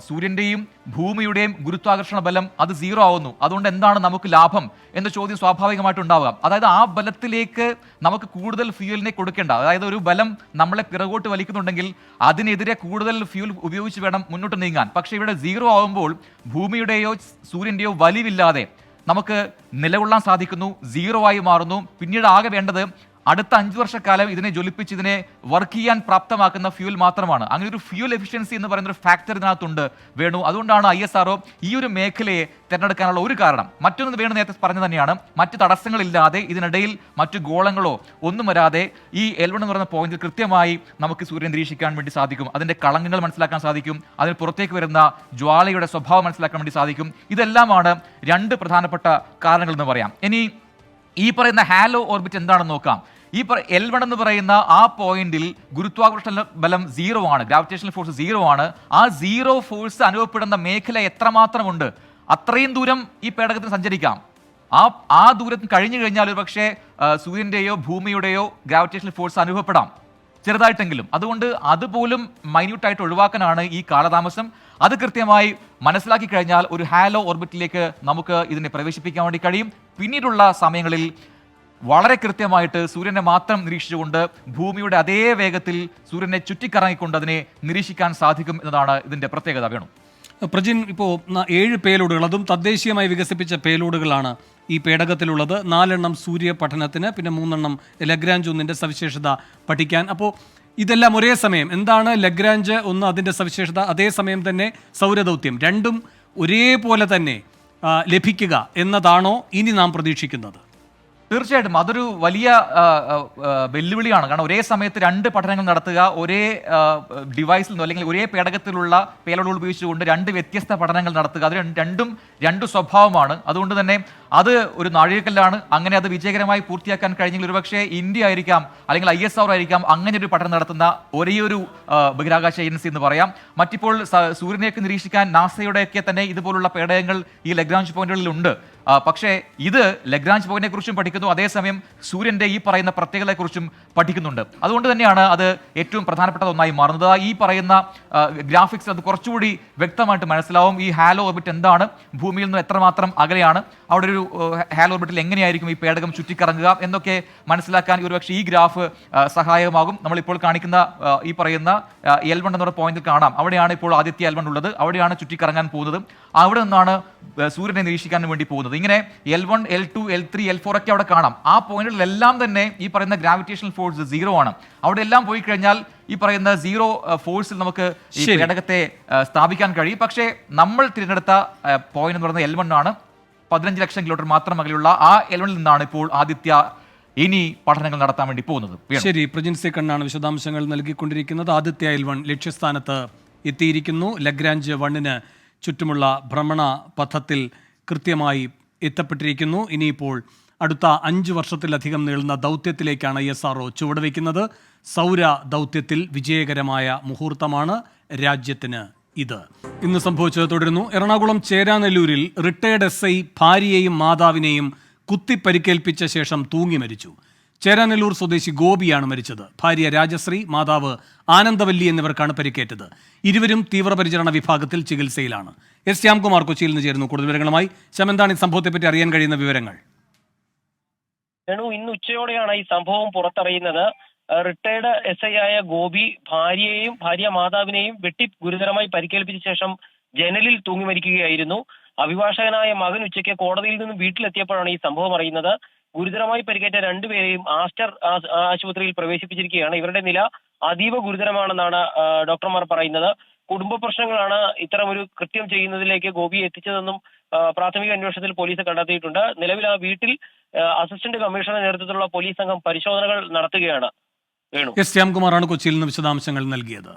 സൂര്യന്റെയും ഭൂമിയുടെയും ഗുരുത്വാകർഷണ ബലം അത് 0 ആവുന്നു. അതുകൊണ്ട് എന്താണ് നമുക്ക് ലാഭം എന്ന ചോദ്യം സ്വാഭാവികമായിട്ടുണ്ടാവുക. അതായത് ആ ബലത്തിലേക്ക് നമുക്ക് കൂടുതൽ ഫ്യൂവലിനെ കൊടുക്കേണ്ട, അതായത് ഒരു ബലം നമ്മളെ പിറകോട്ട് വലിക്കുന്നുണ്ടെങ്കിൽ അതിനെതിരെ കൂടുതൽ ഫ്യൂൽ ഉപയോഗിച്ച് വേണം മുന്നോട്ട് നീങ്ങാൻ. പക്ഷേ ഇവിടെ 0 ആവുമ്പോൾ ഭൂമിയുടെയോ സൂര്യന്റെയോ വലിവില്ലാതെ നമുക്ക് നിലകൊള്ളാൻ സാധിക്കുന്നു, 0 ആയി മാറുന്നു. പിന്നീട് ആകെ വേണ്ടത് അടുത്ത 5 വർഷക്കാലം ഇതിനെ ജ്വലിപ്പിച്ച് ഇതിനെ വർക്ക് ചെയ്യാൻ പ്രാപ്തമാക്കുന്ന ഫ്യൂൽ മാത്രമാണ്. അങ്ങനെ ഒരു ഫ്യൂൽ എഫിഷ്യൻസി എന്ന് പറയുന്ന ഒരു ഫാക്ടർ ഇതിനകത്തുണ്ട് വേണു. അതുകൊണ്ടാണ് ISRO ഈ ഒരു മേഖലയെ തിരഞ്ഞെടുക്കാനുള്ള ഒരു കാരണം. മറ്റൊന്ന് വേണു നേരത്തെ പറഞ്ഞു തന്നെയാണ്, മറ്റു തടസ്സങ്ങളില്ലാതെ ഇതിനിടയിൽ മറ്റു ഗോളങ്ങളോ ഒന്നും വരാതെ ഈ L1 എന്ന് പറയുന്ന പോയിന്റിൽ കൃത്യമായി നമുക്ക് സൂര്യൻ നിരീക്ഷിക്കാൻ വേണ്ടി സാധിക്കും. അതിന്റെ കളങ്കങ്ങൾ മനസ്സിലാക്കാൻ സാധിക്കും, അതിന് പുറത്തേക്ക് വരുന്ന ജ്വാലയുടെ സ്വഭാവം മനസ്സിലാക്കാൻ വേണ്ടി സാധിക്കും. ഇതെല്ലാമാണ് 2 പ്രധാനപ്പെട്ട കാരണങ്ങൾ എന്ന് പറയാം. ഇനി ഈ പറയുന്ന ഹാലോ ഓർബിറ്റ് എന്താണെന്ന് നോക്കാം. ഈ L1 എന്ന് പറയുന്ന ആ പോയിന്റിൽ ഗുരുത്വാകർഷണ ബലം 0 ആണ്, ഗ്രാവിറ്റേഷണൽ ഫോഴ്സ് 0 ആണ്. ആ 0 ഫോഴ്സ് അനുഭവപ്പെടുന്ന മേഖല എത്രമാത്രമുണ്ട് അത്രയും ദൂരം ഈ പേടകത്തിന് സഞ്ചരിക്കാം. ആ ദൂരത്തിന് കഴിഞ്ഞു കഴിഞ്ഞാൽ ഒരു പക്ഷേ സൂര്യന്റെയോ ഭൂമിയുടെയോ ഗ്രാവിറ്റേഷണൽ ഫോഴ്സ് അനുഭവപ്പെടാം, ചെറുതായിട്ടെങ്കിലും. അതുകൊണ്ട് അതുപോലും മൈന്യൂട്ടായിട്ട് ഒഴിവാക്കാനാണ് ഈ കാലതാമസം. അത് കൃത്യമായി മനസ്സിലാക്കി കഴിഞ്ഞാൽ ഒരു ഹാലോ ഓർബിറ്റിലേക്ക് നമുക്ക് ഇതിനെ പ്രവേശിപ്പിക്കാൻ വേണ്ടി കഴിയും. പിന്നീടുള്ള സമയങ്ങളിൽ വളരെ കൃത്യമായിട്ട് സൂര്യനെ മാത്രം നിരീക്ഷിച്ചുകൊണ്ട് ഭൂമിയുടെ അതേ വേഗത്തിൽ സൂര്യനെ ചുറ്റിക്കറങ്ങിക്കൊണ്ട് അതിനെ നിരീക്ഷിക്കാൻ സാധിക്കും എന്നതാണ് ഇതിന്റെ പ്രത്യേകത. വേണം പ്രജിൻ, ഇപ്പോൾ 7 പേലോഡുകൾ, അതും തദ്ദേശീയമായി വികസിപ്പിച്ച പേലോഡുകളാണ് ഈ പേടകത്തിലുള്ളത്. 4 എണ്ണം സൂര്യ പഠനത്തിന്, പിന്നെ 3 എണ്ണം ലഗ്രാഞ്ച് 1ന്റെ സവിശേഷത പഠിക്കാൻ. അപ്പോൾ ഇതെല്ലാം ഒരേ സമയം, എന്താണ് ലഗ്രാഞ്ച് 1 അതിൻ്റെ സവിശേഷത, അതേസമയം തന്നെ സൗരദൗത്യം, രണ്ടും ഒരേപോലെ തന്നെ ലഭിക്കുക എന്നതാണോ ഇനി നാം പ്രതീക്ഷിക്കുന്നത്? തീർച്ചയായിട്ടും അതൊരു വലിയ വെല്ലുവിളിയാണ്. കാരണം ഒരേ സമയത്ത് 2 പഠനങ്ങൾ നടത്തുക, ഒരേ ഡിവൈസിൽ നിന്നോ അല്ലെങ്കിൽ ഒരേ പേടകത്തിലുള്ള പേലോഡുകൾ ഉപയോഗിച്ചുകൊണ്ട് 2 വ്യത്യസ്ത പഠനങ്ങൾ നടത്തുക, അത് രണ്ടും 2 സ്വഭാവമാണ്. അതുകൊണ്ട് തന്നെ അത് ഒരു നാഴികക്കല്ലാണ്. അങ്ങനെ അത് വിജയകരമായി പൂർത്തിയാക്കാൻ കഴിഞ്ഞെങ്കിൽ ഒരുപക്ഷെ ഇന്ത്യ ആയിരിക്കാം അല്ലെങ്കിൽ ISRO ആയിരിക്കാം അങ്ങനെ ഒരു പഠനം നടത്തുന്ന ഒരേയൊരു ബഹിരാകാശ ഏജൻസി എന്ന് പറയാം. മറ്റിപ്പോൾ സൂര്യനെയൊക്കെ നിരീക്ഷിക്കാൻ നാസയുടെയൊക്കെ തന്നെ ഇതുപോലുള്ള പേടകങ്ങൾ ഈ ലഗ്രാഞ്ച് പോയിന്റുകളിൽ ഉണ്ട്. പക്ഷേ ഇത് ലഗ്രാഞ്ച് പോയിന്റിനെ കുറിച്ചും പഠിക്കുന്നു, അതേസമയം സൂര്യന്റെ ഈ പറയുന്ന പ്രത്യേകതയെക്കുറിച്ചും പഠിക്കുന്നുണ്ട്. അതുകൊണ്ട് തന്നെയാണ് അത് ഏറ്റവും പ്രധാനപ്പെട്ട ഒന്നായി മാറുന്നത്. ഈ പറയുന്ന ഗ്രാഫിക്സ് അത് കുറച്ചുകൂടി വ്യക്തമായിട്ട് മനസ്സിലാവും. ഈ ഹാലോ ഓർബിറ്റ് എന്താണ്, ഭൂമിയിൽ നിന്ന് എത്രമാത്രം അകലെയാണ്, അവിടെ ഒരു ഹാലോ ഓർബിറ്റിൽ എങ്ങനെയായിരിക്കും ഈ പേടകം ചുറ്റിക്കറങ്ങുക എന്നൊക്കെ മനസ്സിലാക്കാൻ ഒരുപക്ഷെ ഈ ഗ്രാഫ് സഹായകമാകും. നമ്മളിപ്പോൾ കാണിക്കുന്ന ഈ പറയുന്ന L1 എന്നുള്ള പോയിന്റിൽ കാണാം, അവിടെയാണ് ഇപ്പോൾ ആദിത്യ L1 ഉള്ളത്, അവിടെയാണ് ചുറ്റിക്കറങ്ങാൻ പോകുന്നത്. അവിടെ നിന്നാണ് സൂര്യനെ നിരീക്ഷിക്കാൻ വേണ്ടി പോകുന്നത്. ഇങ്ങനെ L1, L2, L3, L4 ഒക്കെ അവിടെ കാണാം. ആ പോയിന്റുകളിലെല്ലാം തന്നെ ഈ പറയുന്ന ഗ്രാവിറ്റേഷണൽ ഫോഴ്സ് 0 ആണ്. അവിടെ എല്ലാം പോയി കഴിഞ്ഞാൽ ഈ പറയുന്ന 0 ഫോഴ്സിൽ നമുക്ക് ഈ പേടകത്തെ സ്ഥാപിക്കാൻ കഴിയും. പക്ഷേ നമ്മൾ തിരഞ്ഞെടുത്ത പോയിന്റ് എന്ന് പറയുന്നത് L1 ആണ്. 15 ലക്ഷം കിലോമീറ്റർ മാത്രം അകലെയുള്ള ആ L1 നിന്നാണ് ഇപ്പോൾ ആദിത്യ ഇനി പഠനങ്ങൾ നടത്താൻ വേണ്ടി പോകുന്നത്. ശരി, പ്രജിൻ സി കണ്ണാണ് വിശദാംശങ്ങൾ നൽകിക്കൊണ്ടിരിക്കുന്നത്. ആദിത്യ L1 ലക്ഷ്യസ്ഥാനത്ത് എത്തിയിരിക്കുന്നു. ലഗ്രാഞ്ച് 1-ന് ചുറ്റുമുള്ള ഭ്രമണ പഥത്തിൽ കൃത്യമായി എത്തപ്പെട്ടിരിക്കുന്നു. ഇനിയിപ്പോൾ അടുത്ത 5 വർഷത്തിലധികം നീളുന്ന ദൗത്യത്തിലേക്കാണ് ISRO ചുവടുവയ്ക്കുന്നത്. സൗര ദൗത്യത്തിൽ വിജയകരമായ മുഹൂർത്തമാണ് രാജ്യത്തിന് ഇത്. ഇന്ന് സംഭവിച്ചത് തുടരുന്നു. എറണാകുളം ചേരാനെല്ലൂരിൽ റിട്ടയർഡ് SI ഭാര്യയെയും മാതാവിനെയും കുത്തിപ്പരിക്കേൽപ്പിച്ച ശേഷം തൂങ്ങി മരിച്ചു. ചേരാനെല്ലൂർ സ്വദേശി ഗോപിയാണ് മരിച്ചത്. ഭാര്യ രാജശ്രീ, മാതാവ് ആനന്ദവല്ലി എന്നിവർക്കാണ് പരിക്കേറ്റത്. ഇരുവരും തീവ്രപരിചരണ വിഭാഗത്തിൽ ചികിത്സയിലാണ്. S ശ്യാംകുമാർ കൊച്ചിയിൽ നിന്ന് ചേരുന്നു കൂടുതൽ വിവരങ്ങളുമായി. ശ്യാം, എന്താണ് ഈ സംഭവത്തെപ്പറ്റി അറിയാൻ കഴിയുന്ന വിവരങ്ങൾ? ഇന്ന് ഉച്ചയോടെയാണ് ഈ സംഭവം പുറത്തറിയുന്നത്. റിട്ടയർഡ് SI ആയ ഗോപി ഭാര്യ മാതാവിനെയും വെട്ടി ഗുരുതരമായി പരിക്കേൽപ്പിച്ച ശേഷം ജനലിൽ തൂങ്ങി മരിക്കുകയായിരുന്നു. അഭിഭാഷകനായ മകൻ ഉച്ചയ്ക്ക് കോടതിയിൽ നിന്ന് വീട്ടിലെത്തിയപ്പോഴാണ് ഈ സംഭവം അറിയുന്നത്. ഗുരുതരമായി പരിക്കേറ്റ രണ്ടുപേരെയും ആസ്റ്റർ ആശുപത്രിയിൽ പ്രവേശിപ്പിച്ചിരിക്കുകയാണ്. ഇവരുടെ നില അതീവ ഗുരുതരമാണെന്നാണ് ഡോക്ടർമാർ പറയുന്നത്. കുടുംബ പ്രശ്നങ്ങളാണ് ഇത്തരം ഒരു കൃത്യം ചെയ്യുന്നതിലേക്ക് ഗോപിയെ എത്തിച്ചതെന്നും പ്രാഥമിക അന്വേഷണത്തിൽ പോലീസ് കണ്ടെത്തിയിട്ടുണ്ട്. നിലവിൽ ആ വീട്ടിൽ അസിസ്റ്റന്റ് കമ്മീഷണറുടെ നേതൃത്വത്തിലുള്ള പോലീസ് സംഘം പരിശോധനകൾ നടത്തുകയാണ്. S ശ്യാംകുമാറാണ് കൊച്ചിയിൽ നിന്ന് വിശദാംശങ്ങൾ നൽകിയത്.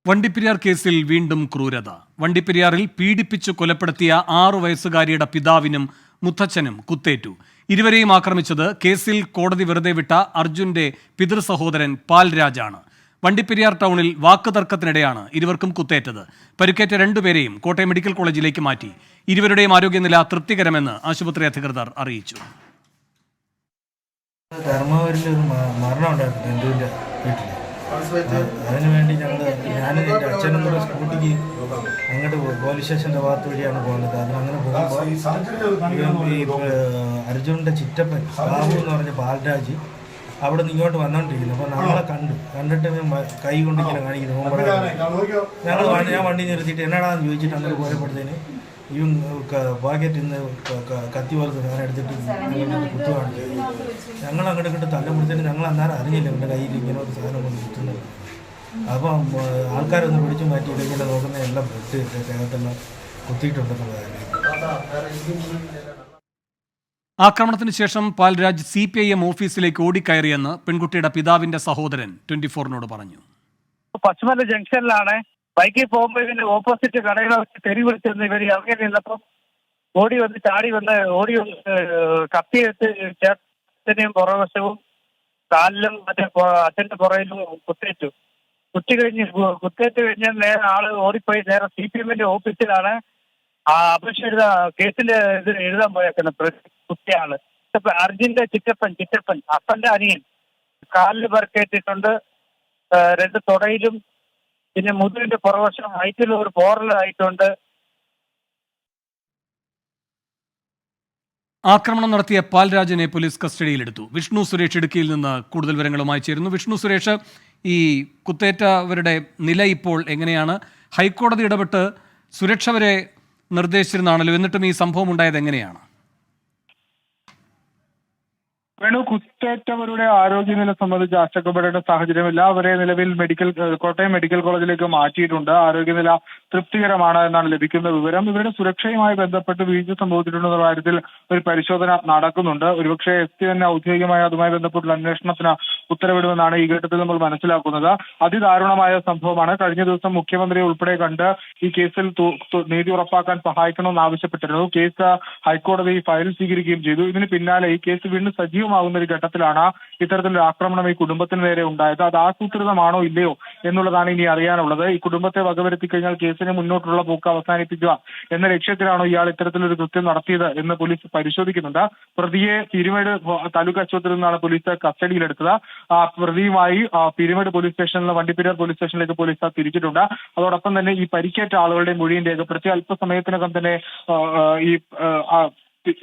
വണ്ടിപ്പെരിയാർ കേസിൽ വീണ്ടും ക്രൂരത. വണ്ടിപ്പെരിയാറിൽ പീഡിപ്പിച്ചു കൊലപ്പെടുത്തിയ 6 വയസ്സുകാരിയുടെ പിതാവിനും മുത്തച്ഛനും കുത്തേറ്റു. ഇരുവരെയും ആക്രമിച്ചത് കേസിൽ കോടതി വെറുതെ വിട്ട അർജുന്റെ പിതൃ സഹോദരൻ പാൽരാജാണ്. വണ്ടിപ്പെരിയാർ ടൗണിൽ വാക്കുതർക്കത്തിനിടെയാണ് ഇരുവർക്കും കുത്തേറ്റത്. പരിക്കേറ്റ രണ്ടുപേരെയും കോട്ടയം മെഡിക്കൽ കോളേജിലേക്ക് മാറ്റി. ഇരുവരുടെയും ആരോഗ്യനില തൃപ്തികരമെന്ന് ആശുപത്രി അധികൃതർ അറിയിച്ചു. ധർമ്മപുരിലൊരു മരണം ഉണ്ടായിരുന്നു ബന്ധുവിൻ്റെ വീട്ടിൽ. അതിനുവേണ്ടി ഞാനും എൻ്റെ അച്ഛനും കൂടെ സ്കൂട്ടിക്ക് അങ്ങോട്ട് പോലീസ് സ്റ്റേഷൻ്റെ ഭാഗത്ത് വഴിയാണ് പോകുന്നത്. അങ്ങനെ പോകുമ്പോൾ ഈ അർജുനൻ്റെ ചിറ്റപ്പൻ ബാബു എന്ന് പറഞ്ഞ പാൽരാജ് അവിടെ നിന്ന് ഇങ്ങോട്ട് വന്നുകൊണ്ടിരിക്കുന്നു. അപ്പോൾ നമ്മളെ കണ്ടിട്ട് കൈ കൊണ്ട് ഇങ്ങനെ കാണിക്കുന്നു. ഞാൻ വണ്ടി നിർത്തിയിട്ട് എന്നാടാന്ന് ചോദിച്ചിട്ട് അങ്ങോട്ട് പോയപ്പോഴത്തേന് ഇവൻ പാക്കറ്റിൽ നിന്ന് കത്തി പോലത്തെ സാധനം എടുത്തിട്ട് കുത്തു കാണിച്ചു. ഞങ്ങൾ അങ്ങോട്ട് ഇങ്ങോട്ട് തല്ലപ്പെടുത്തേന് ഞങ്ങൾ അന്നേരം അറിഞ്ഞില്ല എൻ്റെ കയ്യിൽ ഇങ്ങനെ ഒരു സാധനം കൊണ്ട് കുത്തുന്നത്. അപ്പം ആൾക്കാരൊന്ന് പിടിച്ചു മാറ്റി ഇങ്ങനെ നോക്കുന്ന എല്ലാം ബ്ലഡ് ദേഹത്തെല്ലാം കുത്തിയിട്ടുണ്ടെന്നുള്ള കാര്യം. ആക്രമണത്തിന് ശേഷം പാൽരാജ് CPIM ഓഫീസിലേക്ക് ഓടിക്കയറിയെന്ന് പെൺകുട്ടിയുടെ പിതാവിന്റെ സഹോദരൻ 24-നോട് പറഞ്ഞു. പശ്ചിമല ജംഗ്ഷനിലാണ് ബൈക്കിൽ പോകുമ്പോൾ ഇതിന്റെ ഓപ്പോസിറ്റ് കടകളെ വെച്ച് തെറി വിളിച്ചിരുന്ന ഇവർ ഇറങ്ങി നിന്നപ്പം ചാടി വന്ന് കത്തിയെടുത്ത് ചേട്ടനെയും പുറവശവും കാലിലും മറ്റേ അച്ഛന്റെ പുറയിലും കുത്തേറ്റു കഴിഞ്ഞാൽ നേരെ ആള് ഓടിപ്പോയി നേരെ CPM ഓഫീസിലാണ് അപേക്ഷ കേസിന്റെ ഇത് എഴുതാൻ പോയേക്കുന്നത്. കുത്തിയാണ് അർജുന്റെ ചിറ്റപ്പൻ അപ്പന്റെ അനിയൻ. കാലില് പരിക്കേറ്റിട്ടുണ്ട്, 2 തുടയിലും പിന്നെ മുതുകിന്റെ പുറവശം ഹൈറ്റിൽ ഒരു പോറലായിട്ടുണ്ട്. ആക്രമണം നടത്തിയ പാൽരാജിനെ പോലീസ് കസ്റ്റഡിയിലെടുത്തു. വിഷ്ണു സുരേഷ് ഇടുക്കിയിൽ നിന്ന് കൂടുതൽ വിവരങ്ങളുമായി ചേരുന്നു. വിഷ്ണു സുരേഷ്, ഈ കുത്തേറ്റവരുടെ നില ഇപ്പോൾ എങ്ങനെയാണ്? ഹൈക്കോടതി ഇടപെട്ട് സുരക്ഷ വരെ നിർദ്ദേശിച്ചിരുന്നാണല്ലോ, എന്നിട്ടും ഈ സംഭവം ഉണ്ടായത് എങ്ങനെയാണ്? കുത്തേറ്റവരുടെ ആരോഗ്യനില സംബന്ധിച്ച് ആശങ്കപ്പെടേണ്ട സാഹചര്യമില്ല. അവരെ നിലവിൽ കോട്ടയം മെഡിക്കൽ കോളേജിലേക്ക് മാറ്റിയിട്ടുണ്ട്. ആരോഗ്യനില തൃപ്തികരമാണ് എന്നാണ് ലഭിക്കുന്ന വിവരം. ഇവരുടെ സുരക്ഷയുമായി ബന്ധപ്പെട്ട് വീഴ്ച സംഭവിച്ചിട്ടുണ്ടെന്ന കാര്യത്തിൽ ഒരു പരിശോധന നടക്കുന്നുണ്ട്. ഒരുപക്ഷെ ST തന്നെ ഔദ്യോഗികമായി അതുമായി ബന്ധപ്പെട്ടുള്ള അന്വേഷണത്തിന് ഉത്തരവിടുമെന്നാണ് ഈ ഘട്ടത്തിൽ നമ്മൾ മനസ്സിലാക്കുന്നത്. അതിദാരുണമായ സംഭവമാണ്. കഴിഞ്ഞ ദിവസം മുഖ്യമന്ത്രി ഉൾപ്പെടെ കണ്ട് ഈ കേസിൽ നീതി ഉറപ്പാക്കാൻ സഹായിക്കണമെന്ന് ആവശ്യപ്പെട്ടിരുന്നു. കേസ് ഹൈക്കോടതി ഫയൽ സ്വീകരിക്കുകയും ചെയ്തു. ഇതിന് പിന്നാലെ ഈ കേസ് വീണ്ടും സജീവമാകുന്ന ഒരു ഘട്ടത്തിലാണ് ഇത്തരത്തിലൊരു ആക്രമണം ഈ കുടുംബത്തിന് നേരെ ഉണ്ടായത്. അത് ആസൂത്രിതമാണോ ഇല്ലയോ എന്നുള്ളതാണ് ഇനി അറിയാനുള്ളത്. ഈ കുടുംബത്തെ വകവരുത്തി കഴിഞ്ഞാൽ കേസിന് മുന്നോട്ടുള്ള പോക്ക് അവസാനിപ്പിക്കുക എന്ന ലക്ഷ്യത്തിലാണോ ഇയാൾ ഇത്തരത്തിലൊരു കൃത്യം നടത്തിയത് എന്ന് പോലീസ് പരിശോധിക്കുന്നുണ്ട്. പ്രതിയെ പീരുമേട് താലൂക്ക് ആശുപത്രിയിൽ നിന്നാണ് പോലീസ് കസ്റ്റഡിയിലെടുത്തത്. പ്രതിയുമായി പീരുമേട് പോലീസ് സ്റ്റേഷനിൽ വണ്ടിപ്പെരിയാർ പോലീസ് സ്റ്റേഷനിലേക്ക് പോലീസ് തിരിച്ചിട്ടുണ്ട്. അതോടൊപ്പം തന്നെ ഈ പരിക്കേറ്റ ആളുകളുടെ മൊഴിയും രേഖപ്പെടുത്തി അല്പസമയത്തിനകം തന്നെ ഈ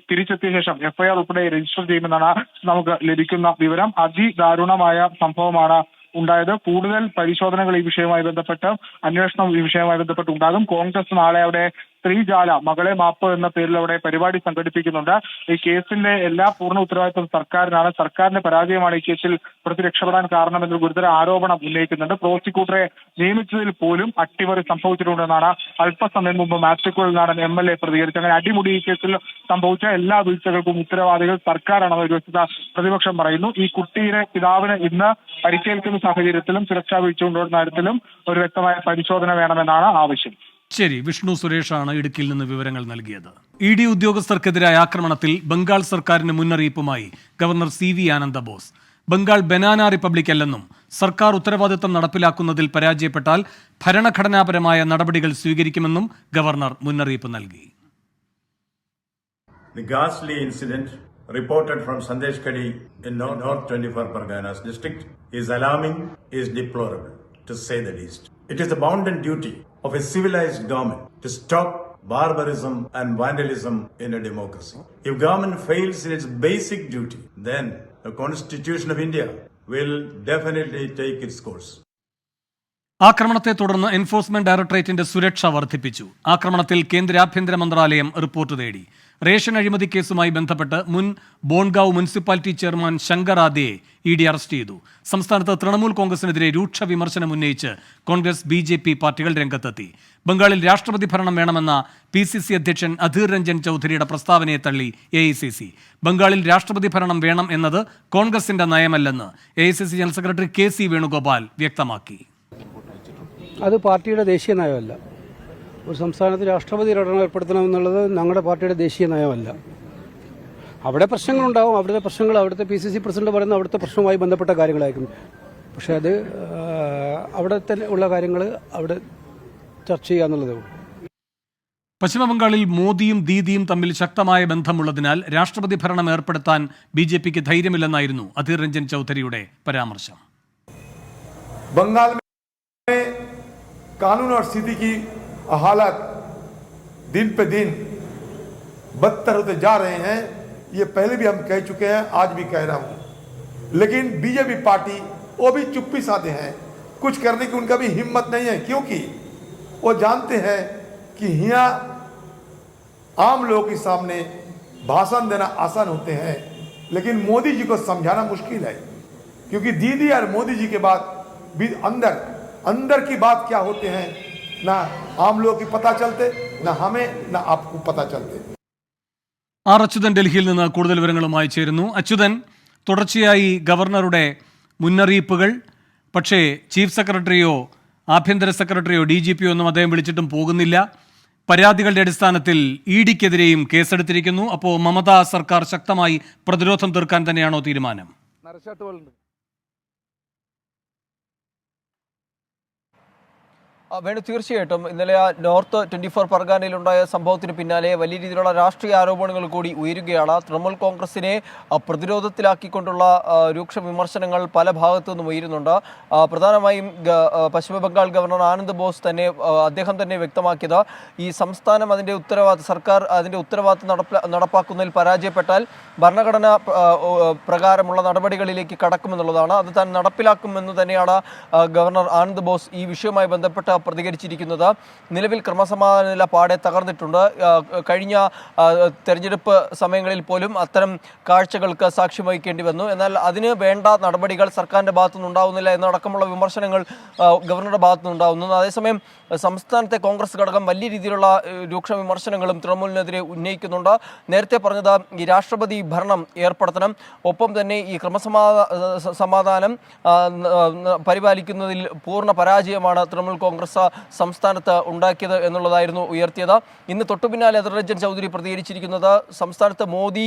തിരിച്ചെത്തിയ ശേഷം എഫ്ഐആർ ഉൾപ്പെടെ രജിസ്റ്റർ ചെയ്യുമെന്നാണ് നമുക്ക് ലഭിക്കുന്ന വിവരം. അതിദാരുണമായ സംഭവമാണ് ഉണ്ടായത്. കൂടുതൽ പരിശോധനകൾ ഈ വിഷയവുമായി ബന്ധപ്പെട്ട് അന്വേഷണം ഈ വിഷയവുമായി ബന്ധപ്പെട്ട് ഉണ്ടാകും. കോൺഗ്രസ് നാളെ അവിടെ സ്ത്രീജാല മകളെ മാപ്പ് എന്ന പേരിൽ അവിടെ പരിപാടി സംഘടിപ്പിക്കുന്നുണ്ട്. ഈ കേസിന്റെ എല്ലാ പൂർണ്ണ ഉത്തരവാദിത്വം സർക്കാരിനാണ്. സർക്കാരിന്റെ പരാജയമാണ് ഈ കേസിൽ പ്രതി രക്ഷപ്പെടാൻ കാരണമെന്ന് ഗുരുതര ആരോപണം ഉന്നയിക്കുന്നുണ്ട്. പ്രോസിക്യൂട്ടറെ നിയമിച്ചതിൽ പോലും അട്ടിമറി സംഭവിച്ചിട്ടുണ്ടെന്നാണ് അല്പസമയം മുമ്പ് മാത്യുക്കുഴൽ നാടൻ MLA പ്രതികരിച്ചത്. അങ്ങനെ അടിമുടി ഈ കേസിൽ സംഭവിച്ച എല്ലാ വീഴ്ചകൾക്കും ഉത്തരവാദികൾ സർക്കാരാണെന്ന് ഒരു വസ്തുത പ്രതിപക്ഷം പറയുന്നു. ഈ കുട്ടിയുടെ പിതാവിന് ഇന്ന് പരിക്കേൽക്കുന്ന സാഹചര്യത്തിലും സുരക്ഷാ വീഴ്ചകളുടെ കാര്യത്തിലും ഒരു വ്യക്തമായ പരിശോധന വേണമെന്നാണ് ആവശ്യം. ശരി, വിഷ്ണു സുരേഷാണ് ഇടുക്കിയിൽ നിന്ന് വിവരങ്ങൾ നൽകിയത്. ED ഉദ്യോഗസ്ഥർക്കെതിരായ ആക്രമണത്തിൽ ബംഗാൾ സർക്കാരിന് മുന്നറിയിപ്പുമായി governor CV Ananda Bose. Bengal banana republic അല്ലെന്നും സർക്കാർ ഉത്തരവാദിത്തം നടപ്പിലാക്കുന്നതിൽ പരാജയപ്പെട്ടാൽ ഭരണഘടനാപരമായ നടപടികൾ സ്വീകരിക്കുമെന്നും ഗവർണർ മുന്നറിയിപ്പ് നൽകി. The ghastly incident reported from Sandesh Kadi in North 24 Parganas district is alarming, is deplorable, to say the least. It is the bounden duty of a civilized government to stop barbarism and vandalism in a democracy. If government fails in its basic duty, then the Constitution of India will definitely take its course. ആക്രമണത്തെ തുടർന്ന് enforcement ഡയറക്ടറേറ്റിന്റെ സുരക്ഷ വർദ്ധിപ്പിച്ചു. ആക്രമണത്തിൽ കേന്ദ്ര ആഭ്യന്തര മന്ത്രാലയം report തേടി. Ration അഴിമതി കേസുമായി ബന്ധപ്പെട്ട് മുൻ ബോൺഗാവ് മുനിസിപ്പാലിറ്റി ചെയർമാൻ ശങ്കർ ആദ്യയെ ED അറസ്റ്റ് ചെയ്തു. സംസ്ഥാനത്ത് തൃണമൂൽ കോൺഗ്രസിനെതിരെ രൂക്ഷ വിമർശനം ഉന്നയിച്ച് കോൺഗ്രസ് BJP പാർട്ടികൾ രംഗത്തെത്തി. ബംഗാളിൽ രാഷ്ട്രപതി ഭരണം വേണമെന്ന PCC അധ്യക്ഷൻ അധീർ രഞ്ജൻ ചൌധരിയുടെ പ്രസ്താവനയെ തള്ളി AICC. ബംഗാളിൽ രാഷ്ട്രപതി ഭരണം വേണം എന്നത് കോൺഗ്രസിന്റെ നയമല്ലെന്ന് AICC general secretary KC Venugopal വ്യക്തമാക്കി. അത് പാർട്ടിയുടെ ദേശീയ നയമല്ല. ഒരു സംസ്ഥാനത്ത് രാഷ്ട്രപതി ഭരണം ഏർപ്പെടുത്തണമെന്നുള്ളത് ഞങ്ങളുടെ പാർട്ടിയുടെ ദേശീയ നയമല്ല. അവിടെ പ്രശ്നങ്ങളുണ്ടാവും. അവിടുത്തെ പ്രശ്നങ്ങൾ അവിടുത്തെ PCC പ്രസിഡന്റ് പറയുന്ന അവിടുത്തെ പ്രശ്നവുമായി ബന്ധപ്പെട്ട കാര്യങ്ങളായിരിക്കും. പക്ഷേ അത് അവിടെ തന്നെ ഉള്ള കാര്യങ്ങൾ അവിടെ ചർച്ച ചെയ്യുക എന്നുള്ളതേ ഉള്ളൂ. പശ്ചിമബംഗാളിൽ മോദിയും ദീദിയും തമ്മിൽ ശക്തമായ ബന്ധമുള്ളതിനാൽ രാഷ്ട്രപതി ഭരണം ഏർപ്പെടുത്താൻ BJPക്ക് ധൈര്യമില്ലെന്നായിരുന്നു അധീർ രഞ്ജൻ ചൌധരിയുടെ പരാമർശം. बंगाल में कानून और स्थिति की हालत दिन पे दिन बदतर होते जा रहे हैं. ये पहले भी हम कह चुके हैं, आज भी कह रहा हूं. लेकिन बीजेपी पार्टी वो भी चुप्पी साधे हैं. कुछ करने की उनका भी हिम्मत नहीं है, क्योंकि वो जानते हैं कि यहाँ आम लोगों के सामने भाषण देना आसान होते हैं, लेकिन मोदी जी को समझाना मुश्किल है. क्योंकि दीदी और मोदी जी के बाद भी अंदर की बात क्या होते हैं ना आम लोगों की पता चलते, ना हमें ना आपको पता चलते. അച്യുതൻ ഡൽഹിയിൽ നിന്ന് കൂടുതൽ വിവരങ്ങളുമായി ചേരുന്നു. അച്യുതൻ, തുടർച്ചയായി ഗവർണറുടെ മുന്നറിയിപ്പുകൾ, പക്ഷേ ചീഫ് സെക്രട്ടറിയോ ആഭ്യന്തര സെക്രട്ടറിയോ DGPയോ ഒന്നും അദ്ദേഹം വിളിച്ചിട്ടും പോകുന്നില്ല. പരാതികളുടെ അടിസ്ഥാനത്തിൽ EDക്കെതിരെയും കേസെടുത്തിരിക്കുന്നു. അപ്പോൾ മമതാ സർക്കാർ ശക്തമായി പ്രതിരോധം തീർക്കാൻ തന്നെയാണോ തീരുമാനം? വേണു, തീർച്ചയായിട്ടും ഇന്നലെ നോർത്ത് 24 പർഗാനയിലുണ്ടായ സംഭവത്തിന് പിന്നാലെ വലിയ രീതിയിലുള്ള രാഷ്ട്രീയ ആരോപണങ്ങൾ കൂടി ഉയരുകയാണ്. തൃണമൂൽ കോൺഗ്രസിനെ പ്രതിരോധത്തിലാക്കിക്കൊണ്ടുള്ള രൂക്ഷ വിമർശനങ്ങൾ പല ഭാഗത്തു നിന്നും ഉയരുന്നുണ്ട്. പ്രധാനമായും പശ്ചിമ ബംഗാൾ ഗവർണർ ആനന്ദ് ബോസ് തന്നെ അദ്ദേഹം തന്നെ വ്യക്തമാക്കിയത് ഈ സംസ്ഥാനം അതിൻ്റെ സർക്കാർ അതിൻ്റെ ഉത്തരവാദിത്തം നടപ്പാക്കുന്നതിൽ പരാജയപ്പെട്ടാൽ ഭരണഘടന പ്രകാരമുള്ള നടപടികളിലേക്ക് കടക്കുമെന്നുള്ളതാണ്. അത് താൻ നടപ്പിലാക്കുമെന്ന് തന്നെയാണ് ഗവർണർ ആനന്ദ് ബോസ് ഈ വിഷയവുമായി ബന്ധപ്പെട്ട പ്രതികരിച്ചിരിക്കുന്നത്. നിലവിൽ ക്രമസമാധാന നില പാടെ തകർന്നിട്ടുണ്ട്. കഴിഞ്ഞ തെരഞ്ഞെടുപ്പ് സമയങ്ങളിൽ പോലും അത്തരം കാഴ്ചകൾക്ക് സാക്ഷ്യം വഹിക്കേണ്ടി വന്നു. എന്നാൽ അതിന് വേണ്ട നടപടികൾ സർക്കാരിൻ്റെ ഭാഗത്തുനിന്നുണ്ടാവുന്നില്ല എന്നടക്കമുള്ള വിമർശനങ്ങൾ ഗവർണറുടെ ഭാഗത്തുനിന്നുണ്ടാവുന്നു. അതേസമയം സംസ്ഥാനത്തെ കോൺഗ്രസ് ഘടകം വലിയ രീതിയിലുള്ള രൂക്ഷ വിമർശനങ്ങളും തൃണമൂലിനെതിരെ ഉന്നയിക്കുന്നുണ്ട്. നേരത്തെ പറഞ്ഞത് ഈ രാഷ്ട്രപതി ഭരണം ഏർപ്പെടുത്തണം, ഒപ്പം തന്നെ ഈ സമാധാനം പരിപാലിക്കുന്നതിൽ പൂർണ്ണ പരാജയമാണ് തൃണമൂൽ കോൺഗ്രസ് സംസ്ഥാനത്ത് ഉണ്ടാക്കിയത് എന്നുള്ളതായിരുന്നു ഉയർത്തിയത്. ഇന്ന് തൊട്ടു പിന്നാലെ അധിർ രഞ്ജൻ ചൗധരി പ്രതികരിച്ചിരിക്കുന്നത് സംസ്ഥാനത്ത്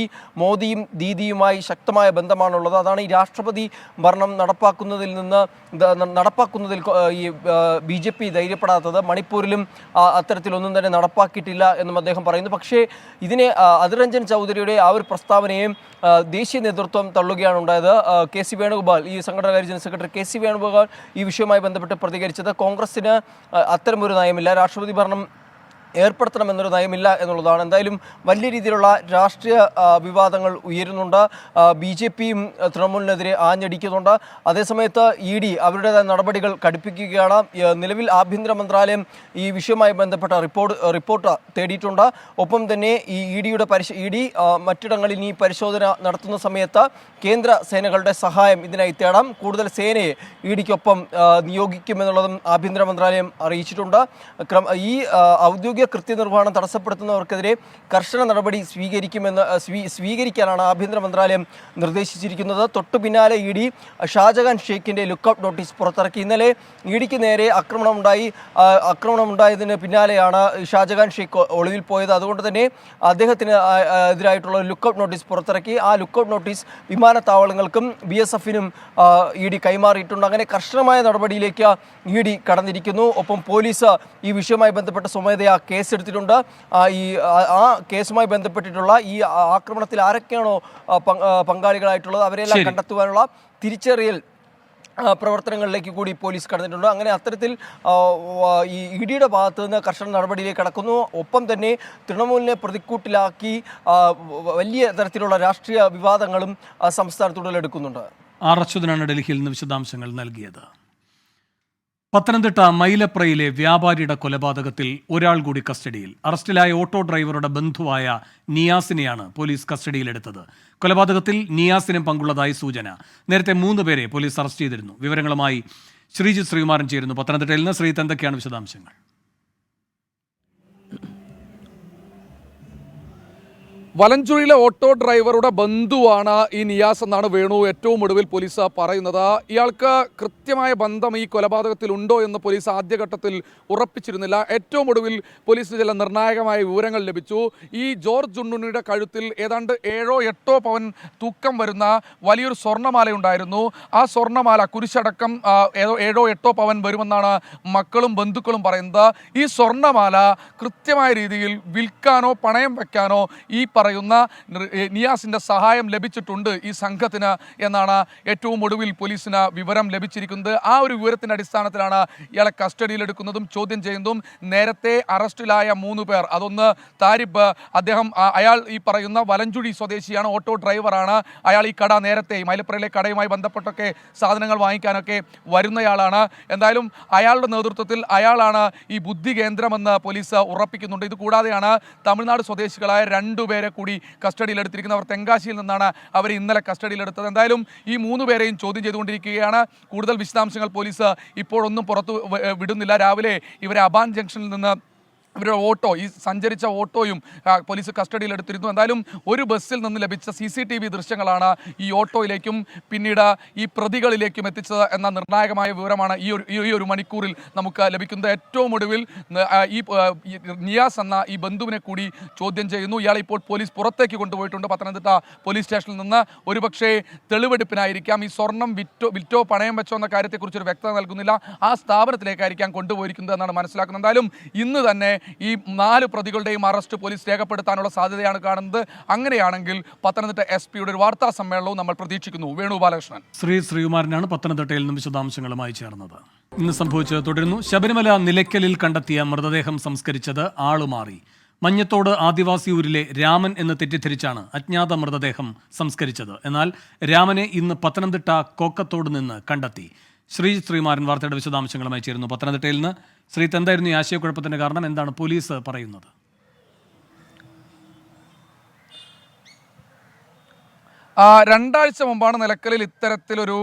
മോദിയും ദീദിയുമായി ശക്തമായ ബന്ധമാണുള്ളത്. അതാണ് ഈ രാഷ്ട്രപതി ഭരണം നടപ്പാക്കുന്നതിൽ ഈ BJP ധൈര്യപ്പെടാത്തത്. മണിപ്പൂരിലും അത്തരത്തിലൊന്നും തന്നെ നടപ്പാക്കിയിട്ടില്ല എന്നും അദ്ദേഹം പറയുന്നു. പക്ഷേ ഇതിനെ അധിർ രഞ്ജൻ ചൗധരിയുടെ ആ ഒരു പ്രസ്താവനയും ദേശീയ നേതൃത്വം തള്ളുകയാണ് ഉണ്ടായത്. KC വേണുഗോപാൽ, ഈ സംഘടനാകാര്യ ജനറൽ സെക്രട്ടറി KC വേണുഗോപാൽ ഈ വിഷയവുമായി ബന്ധപ്പെട്ട് പ്രതികരിച്ചത് കോൺഗ്രസിന് അത്തരമൊരു നയമില്ല, രാഷ്ട്രപതി ഭരണം ഏർപ്പെടുത്തണമെന്നൊരു നയമില്ല എന്നുള്ളതാണ്. എന്തായാലും വലിയ രീതിയിലുള്ള രാഷ്ട്രീയ വിവാദങ്ങൾ ഉയരുന്നുണ്ട്. BJPയും തൃണമൂലിനെതിരെ ആഞ്ഞടിക്കുന്നുണ്ട്. അതേസമയത്ത് ED അവരുടേതായ നടപടികൾ കടുപ്പിക്കുകയാണ്. നിലവിൽ ആഭ്യന്തര മന്ത്രാലയം ഈ വിഷയവുമായി ബന്ധപ്പെട്ട റിപ്പോർട്ട് തേടിയിട്ടുണ്ട്. ഒപ്പം തന്നെ ഈ ED മറ്റിടങ്ങളിൽ ഈ പരിശോധന നടത്തുന്ന സമയത്ത് കേന്ദ്ര സേനകളുടെ സഹായം ഇതിനായി തേടാം. കൂടുതൽ സേനയെ EDക്കൊപ്പം നിയോഗിക്കുമെന്നുള്ളതും ആഭ്യന്തര മന്ത്രാലയം അറിയിച്ചിട്ടുണ്ട്. ഈ ഔദ്യോഗിക കൃത്യനിർവഹണം തടസ്സപ്പെടുത്തുന്നവർക്കെതിരെ കർശന നടപടി സ്വീകരിക്കാനാണ് ആഭ്യന്തര മന്ത്രാലയം നിർദ്ദേശിച്ചിരിക്കുന്നത്. തൊട്ടു പിന്നാലെ ED ഷാജഹാൻ ഷെയ്ഖിന്റെ ലുക്കൌട്ട് നോട്ടീസ് പുറത്തിറക്കി. ഇന്നലെ EDക്ക് നേരെ ആക്രമണമുണ്ടായതിന് പിന്നാലെയാണ് ഷാജഹാൻ ഷെയ്ഖ് ഒളിവിൽ പോയത്. അതുകൊണ്ട് തന്നെ അദ്ദേഹത്തിന് എതിരായിട്ടുള്ള ലുക്കൌട്ട് നോട്ടീസ് പുറത്തിറക്കി. ആ ലുക്കൌട്ട് നോട്ടീസ് വിമാനത്താവളങ്ങൾക്കും BSFനും ED കൈമാറിയിട്ടുണ്ട്. അങ്ങനെ കർശനമായ നടപടിയിലേക്ക് ED കടന്നിരിക്കുന്നു. ഒപ്പം പോലീസ് ഈ വിഷയവുമായി ബന്ധപ്പെട്ട സ്വമേധയാ കേസെടുത്തിട്ടുണ്ട്. ആ കേസുമായി ബന്ധപ്പെട്ടിട്ടുള്ള ഈ ആക്രമണത്തിൽ ആരൊക്കെയാണോ പങ്കാളികളായിട്ടുള്ളത് അവരെല്ലാം കണ്ടെത്തുവാനുള്ള തിരിച്ചറിയൽ പ്രവർത്തനങ്ങളിലേക്ക് കൂടി പോലീസ് കടന്നിട്ടുണ്ട്. അങ്ങനെ അത്തരത്തിൽ ഈ EDയുടെ ഭാഗത്ത് നിന്ന് കർശന നടപടിയിലേക്ക് കടക്കുന്നു. ഒപ്പം തന്നെ തൃണമൂലിനെ പ്രതിക്കൂട്ടിലാക്കി വലിയ തരത്തിലുള്ള രാഷ്ട്രീയ വിവാദങ്ങളും സംസ്ഥാനത്ത് ഉടലെടുക്കുന്നുണ്ട്. അച്യുതനാണ് ഡൽഹിയിൽ നിന്ന് വിശദാംശങ്ങൾ നൽകിയത്. പത്തനംതിട്ട മൈലപ്രയിലെ വ്യാപാരിയുടെ കൊലപാതകത്തിൽ ഒരാൾ കൂടി കസ്റ്റഡിയിൽ. അറസ്റ്റിലായ ഓട്ടോ ഡ്രൈവറുടെ ബന്ധുവായ നിയാസിനെയാണ് പോലീസ് കസ്റ്റഡിയിലെടുത്തത്. കൊലപാതകത്തിൽ നിയാസിനും പങ്കുള്ളതായി സൂചന. നേരത്തെ 3 പേരെ പോലീസ് അറസ്റ്റ് ചെയ്തിരുന്നു. വിവരങ്ങളുമായി ശ്രീജിത്ത് ശ്രീകുമാരൻ ചേരുന്നു പത്തനംതിട്ടയിൽ നിന്ന്. ശ്രീജിത്ത്, എന്തൊക്കെയാണ് വിശദാംശങ്ങൾ? വലഞ്ചുഴിയിലെ ഓട്ടോ ഡ്രൈവറുടെ ബന്ധുവാണ് ഈ നിയാസ് എന്നാണ് വേണു ഏറ്റവും ഒടുവിൽ പോലീസ് പറയുന്നത്. ഇയാൾക്ക് കൃത്യമായ ബന്ധം ഈ കൊലപാതകത്തിൽ ഉണ്ടോ എന്ന് പോലീസ് ആദ്യഘട്ടത്തിൽ ഉറപ്പിച്ചിരുന്നില്ല. ഏറ്റവും ഒടുവിൽ പോലീസിന് ചില നിർണായകമായ വിവരങ്ങൾ ലഭിച്ചു. ഈ ജോർജ് ഉണ്ണുണ്ണിയുടെ കഴുത്തിൽ ഏതാണ്ട് 7-8 പവൻ തൂക്കം വരുന്ന വലിയൊരു സ്വർണ്ണമാലയുണ്ടായിരുന്നു. ആ സ്വർണ്ണമാല കുരിശടക്കം 7-8 പവൻ വരുമെന്നാണ് മക്കളും ബന്ധുക്കളും പറയുന്നത്. ഈ സ്വർണ്ണമാല കൃത്യമായ രീതിയിൽ വിൽക്കാനോ പണയം വെക്കാനോ ഈ പറയുന്ന നിയാസിന്റെ സഹായം ലഭിച്ചിട്ടുണ്ട് ഈ സംഘത്തിന് എന്നാണ് ഏറ്റവും ഒടുവിൽ പോലീസിന് വിവരം ലഭിച്ചിരിക്കുന്നത്. ആ ഒരു വിവരത്തിന്റെ അടിസ്ഥാനത്തിലാണ് ഇയാളെ കസ്റ്റഡിയിലെടുക്കുന്നതും ചോദ്യം ചെയ്യുന്നതും. നേരത്തെ അറസ്റ്റിലായ 3 പേർ, അതൊന്ന് താരിബ്, അയാൾ ഈ പറയുന്ന വലഞ്ചുഴി സ്വദേശിയാണ്, ഓട്ടോ ഡ്രൈവറാണ്. അയാൾ ഈ കട നേരത്തെ മൈലപ്രയിലെ കടയുമായി ബന്ധപ്പെട്ടൊക്കെ സാധനങ്ങൾ വാങ്ങിക്കാനൊക്കെ വരുന്നയാളാണ്. എന്തായാലും അയാളുടെ നേതൃത്വത്തിൽ അയാളാണ് ഈ ബുദ്ധി കേന്ദ്രമെന്ന് പോലീസ് ഉറപ്പിക്കുന്നുണ്ട്. ഇത് കൂടാതെയാണ് തമിഴ്നാട് സ്വദേശികളായ 2 പേരെ കൂടി കസ്റ്റഡിയിലെടുത്തിരിക്കുന്നവർ. തെങ്കാശിയിൽ നിന്നാണ് അവർ ഇന്നലെ കസ്റ്റഡിയിലെടുത്തത്. എന്തായാലും ഈ 3 പേരെയും ചോദ്യം ചെയ്തുകൊണ്ടിരിക്കുകയാണ്. കൂടുതൽ വിശദാംശങ്ങൾ പോലീസ് ഇപ്പോഴൊന്നും പുറത്തു വിടുന്നില്ല. രാവിലെ ഇവരെ അബാൻ ജംഗ്ഷനിൽ നിന്ന് ഇവരുടെ ഓട്ടോ, ഈ സഞ്ചരിച്ച ഓട്ടോയും പോലീസ് കസ്റ്റഡിയിലെടുത്തിരുന്നു. എന്തായാലും ഒരു ബസ്സിൽ നിന്ന് ലഭിച്ച CCTV ദൃശ്യങ്ങളാണ് ഈ ഓട്ടോയിലേക്കും പിന്നീട് ഈ പ്രതികളിലേക്കും എത്തിച്ചത് എന്ന നിർണായകമായ വിവരമാണ് ഈ ഒരു മണിക്കൂറിൽ നമുക്ക് ലഭിക്കുന്നത്. ഏറ്റവും ഒടുവിൽ ഈ നിയാസ് എന്ന ഈ ബന്ധുവിനെ കൂടി ചോദ്യം ചെയ്യുന്നു. ഇയാളെ ഇപ്പോൾ പോലീസ് പുറത്തേക്ക് കൊണ്ടുപോയിട്ടുണ്ട് പത്തനംതിട്ട പോലീസ് സ്റ്റേഷനിൽ നിന്ന്. ഒരുപക്ഷേ തെളിവെടുപ്പിനായിരിക്കാം. ഈ സ്വർണം വിറ്റോ പണയം വെച്ചോ എന്ന കാര്യത്തെക്കുറിച്ചൊരു വ്യക്തത നൽകുന്നില്ല. ആ സ്ഥാപനത്തിലേക്കായിരിക്കാം കൊണ്ടുപോയിരിക്കുന്നത് എന്നാണ് മനസ്സിലാക്കുന്നത്. എന്തായാലും ഇന്ന് തന്നെ ഈ 4 പ്രതികളുടെയും അറസ്റ്റ് പോലീസ് രേഖപ്പെടുത്താനുള്ള സാധ്യതയാണ് കാണുന്നത്. അങ്ങനെയാണെങ്കിൽ പത്തനംതിട്ട SP-യുടെ ഒരു വാർത്താ സമ്മേളനവും നമ്മൾ പ്രതീക്ഷിക്കുന്നു. വേണു ബാലകൃഷ്ണൻ. ശ്രീകുമാരനാണ് പത്തനംതിട്ടയിൽ നിന്നും വിശദാംശങ്ങളുമായി ചേർന്നത്. ഇന്ന് സംഭവിച്ചത് തുടരുന്നു. ശബരിമല നിലയ്ക്കലിൽ കണ്ടെത്തിയ മൃതദേഹം സംസ്കരിച്ചത് ആളുമാറി. മഞ്ഞത്തോട് ആദിവാസി ഊരിലെ രാമൻ എന്ന് തെറ്റിദ്ധരിച്ചാണ് അജ്ഞാത മൃതദേഹം സംസ്കരിച്ചത്. എന്നാൽ രാമനെ ഇന്ന് പത്തനംതിട്ട കോക്കത്തോട് നിന്ന് കണ്ടെത്തി. ശ്രീമാരൻ വാർത്തയുടെ വിശദാംശങ്ങളുമായി ചേരുന്നു പത്തനംതിട്ടയിൽ നിന്ന്. ശ്രീത്ത്, എന്തായിരുന്നു ഈ ആശയക്കുഴപ്പത്തിന്റെ കാരണം? എന്താണ് പോലീസ് പറയുന്നത്? രണ്ടാഴ്ച മുമ്പാണ് നിലക്കലിൽ ഇത്തരത്തിലൊരു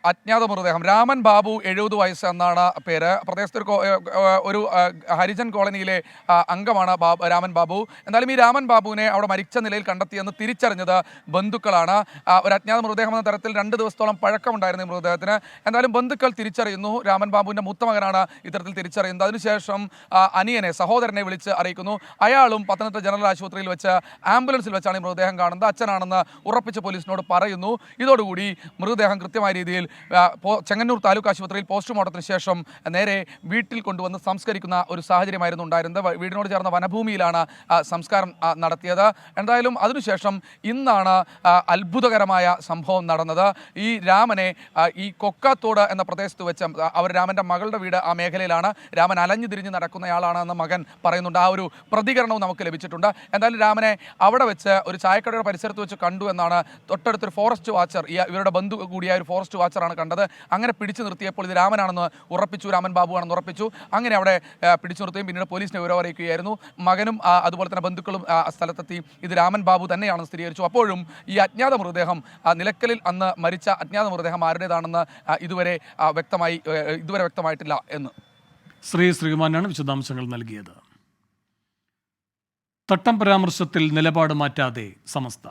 അജ്ഞാത മൃതദേഹം, രാമൻ ബാബു 70 വയസ്സ് എന്നാണ് പേര്, പ്രദേശത്തൊരു ഒരു ഹരിജൻ കോളനിയിലെ അംഗമാണ് രാമൻ ബാബു. എന്തായാലും ഈ രാമൻ ബാബുവിനെ അവിടെ മരിച്ച നിലയിൽ കണ്ടെത്തിയെന്ന് തിരിച്ചറിഞ്ഞത് ബന്ധുക്കളാണ്. ഒരു അജ്ഞാത മൃതദേഹം എന്ന തരത്തിൽ 2 ദിവസത്തോളം പഴക്കമുണ്ടായിരുന്നു ഈ മൃതദേഹത്തിന്. എന്തായാലും ബന്ധുക്കൾ തിരിച്ചറിയുന്നു. രാമൻ ബാബുവിൻ്റെ മൂത്ത മകനാണ് ഇത്തരത്തിൽ തിരിച്ചറിയുന്നത്. അതിനുശേഷം സഹോദരനെ വിളിച്ച് അറിയിക്കുന്നു. അയാളും പത്തനംതിട്ട ജനറൽ ആശുപത്രിയിൽ വെച്ച് ആംബുലൻസിൽ വെച്ചാണ് ഈ മൃതദേഹം കാണുന്നത്. അച്ഛനാണെന്ന് ഉറപ്പിച്ച് പോലീസിനോട് പറയുന്നു. ഇതോടുകൂടി മൃതദേഹം കൃത്യമായ രീതിയിൽ ചെങ്ങന്നൂർ താലൂക്ക് ആശുപത്രിയിൽ പോസ്റ്റ്മോർട്ടത്തിന് ശേഷം നേരെ വീട്ടിൽ കൊണ്ടുവന്ന് സംസ്കരിക്കുന്ന ഒരു സാഹചര്യമായിരുന്നു ഉണ്ടായിരുന്നത്. വീടിനോട് ചേർന്ന വനഭൂമിയിലാണ് സംസ്കാരം നടത്തിയത്. എന്തായാലും അതിനുശേഷം ഇന്നാണ് അത്ഭുതകരമായ സംഭവം നടന്നത്. ഈ രാമനെ ഈ കൊക്കാത്തോട് എന്ന പ്രദേശത്ത് വെച്ച് രാമൻ്റെ മകളുടെ വീട് ആ മേഖലയിലാണ്. രാമൻ അലഞ്ഞു തിരിഞ്ഞ് നടക്കുന്നയാളാണെന്ന് മകൻ പറയുന്നുണ്ട്. ആ ഒരു പ്രതികരണവും നമുക്ക് ലഭിച്ചിട്ടുണ്ട്. എന്തായാലും രാമനെ അവിടെ വെച്ച് ഒരു ചായക്കടയുടെ പരിസരത്ത് വെച്ച് കണ്ടു എന്നാണ് തൊട്ടടുത്തൊരു ഫോറസ്റ്റ് വാച്ചർ, ഇവരുടെ ബന്ധു കൂടിയായ ഒരു ഫോറസ്റ്റ് വാച്ചറാണ് കണ്ടത്. അങ്ങനെ പിടിച്ചു നിർത്തിയപ്പോൾ ഇത് രാമനാണെന്ന് ഉറപ്പിച്ചു, രാമൻ ബാബു ആണെന്ന് ഉറപ്പിച്ചു. അങ്ങനെ അവിടെ പിടിച്ചു നിർത്തുകയും പിന്നീട് പോലീസിനെ വിവരം അറിയിക്കുകയായിരുന്നു. മകനും അതുപോലെ തന്നെ ബന്ധുക്കളും സ്ഥലത്തെത്തി ഇത് രാമൻ ബാബു തന്നെയാണെന്ന് സ്ഥിരീകരിച്ചു. അപ്പോഴും ഈ അജ്ഞാത മൃതദേഹം, നിലക്കലിൽ അന്ന് മരിച്ച അജ്ഞാത മൃതദേഹം ആരുടേതാണെന്ന് ഇതുവരെ വ്യക്തമായിട്ടില്ല എന്ന് ശ്രീമാനാണ് വിശദാംശങ്ങൾ നൽകിയത്. തട്ടം പരാമർശത്തിൽ നിലപാട് മാറ്റാതെ സമസ്ത.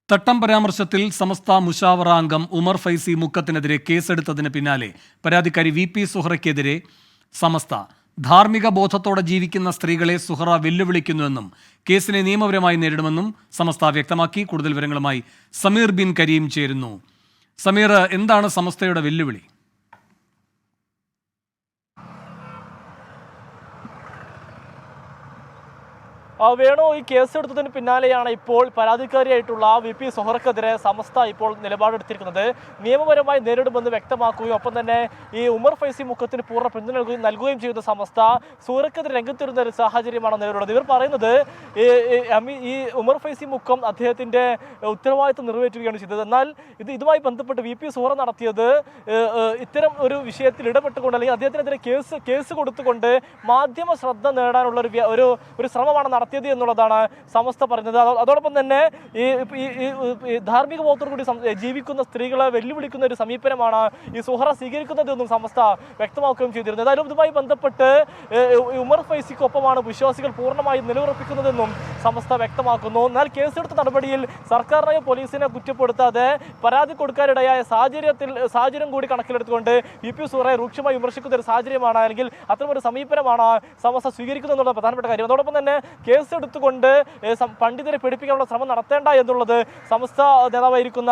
തട്ടം പരാമർശത്തിൽ സമസ്ത മുഷാവറ അംഗം ഉമർ ഫൈസി മുക്കത്തിനെതിരെ കേസെടുത്തതിന് പിന്നാലെ പരാതിക്കാരി VP സുഹറയ്ക്കെതിരെ സമസ്ത ധാർമ്മിക ബോധത്തോടെ ജീവിക്കുന്ന സ്ത്രീകളെ സുഹറ വെല്ലുവിളിക്കുന്നുവെന്നും കേസിനെ നിയമപരമായി നേരിടുമെന്നും സമസ്ത വ്യക്തമാക്കി. കൂടുതൽ വിവരങ്ങളുമായി സമീർ ബിൻ കരീം ചേരുന്നു. സമീർ, എന്താണ് സമസ്തയുടെ വെല്ലുവിളി? വേണു, ഈ കേസെടുത്തതിന് പിന്നാലെയാണ് ഇപ്പോൾ പരാതിക്കാരിയായിട്ടുള്ള VP സുഹറക്കെതിരെ സമസ്ത ഇപ്പോൾ നിലപാടെടുത്തിരിക്കുന്നത്. നിയമപരമായി നേരിടുമെന്ന് വ്യക്തമാക്കുകയും ഒപ്പം തന്നെ ഈ ഉമർ ഫൈസി മുക്കത്തിന് പൂർണ്ണ പിന്തുണ നൽകുകയും ചെയ്യുന്ന സമസ്ത സുഹറക്കെതിരെ രംഗത്തിരുന്ന ഒരു സാഹചര്യമാണ് നേരിടുന്നത്. ഇവർ പറയുന്നത് ഈ ഉമർ ഫൈസി മുക്കം അദ്ദേഹത്തിന്റെ ഉത്തരവാദിത്വം നിറവേറ്റുകയാണ് ചെയ്തത്. എന്നാൽ ഇതുമായി ബന്ധപ്പെട്ട് VP സുഹറ നടത്തിയത് ഇത്തരം ഒരു വിഷയത്തിൽ ഇടപെട്ടുകൊണ്ട് അല്ലെങ്കിൽ അദ്ദേഹത്തിനെതിരെ കേസ് കൊടുത്തുകൊണ്ട് മാധ്യമ ശ്രദ്ധ നേടാനുള്ള ഒരു ശ്രമമാണ് നടത്തിയത് എന്നുള്ളതാണ് സമസ്ത പറയുന്നത്. അതോടൊപ്പം തന്നെ ഈ ധാർമ്മിക ബോധത്തോടു കൂടി ജീവിക്കുന്ന സ്ത്രീകളെ വെല്ലുവിളിക്കുന്ന ഒരു സമീപനമാണ് ഈ സുഹറ സ്വീകരിക്കുന്നതെന്നും സമസ്ത വ്യക്തമാക്കുകയും ചെയ്തിരുന്നു. ഏതായാലും ഇതുമായി ബന്ധപ്പെട്ട് ഉമർ ഫൈസിക്കൊപ്പമാണ് വിശ്വാസികൾ പൂർണ്ണമായി നിലയുറപ്പിക്കുന്നതെന്നും സമസ്ത വ്യക്തമാക്കുന്നു. എന്നാൽ കേസെടുത്ത നടപടിയിൽ സർക്കാരിനെയോ പോലീസിനെ കുറ്റപ്പെടുത്താതെ പരാതി കൊടുക്കാനിടയായ സാഹചര്യം കൂടി കണക്കിലെടുത്തുകൊണ്ട് VP സുഹറയെ രൂക്ഷമായി വിമർശിക്കുന്ന ഒരു സാഹചര്യമാണ് അല്ലെങ്കിൽ അത്തരമൊരു സമീപനമാണ് സമസ്ത സ്വീകരിക്കുന്നത് എന്നുള്ള പ്രധാനപ്പെട്ട കാര്യം. അതോടൊപ്പം തന്നെ കേസെടുത്തുകൊണ്ട് പണ്ഡിതരെ പിടിപ്പിക്കാനുള്ള ശ്രമം നടത്തേണ്ട എന്നുള്ളത് സമസ്ത നേതാവായിരിക്കുന്ന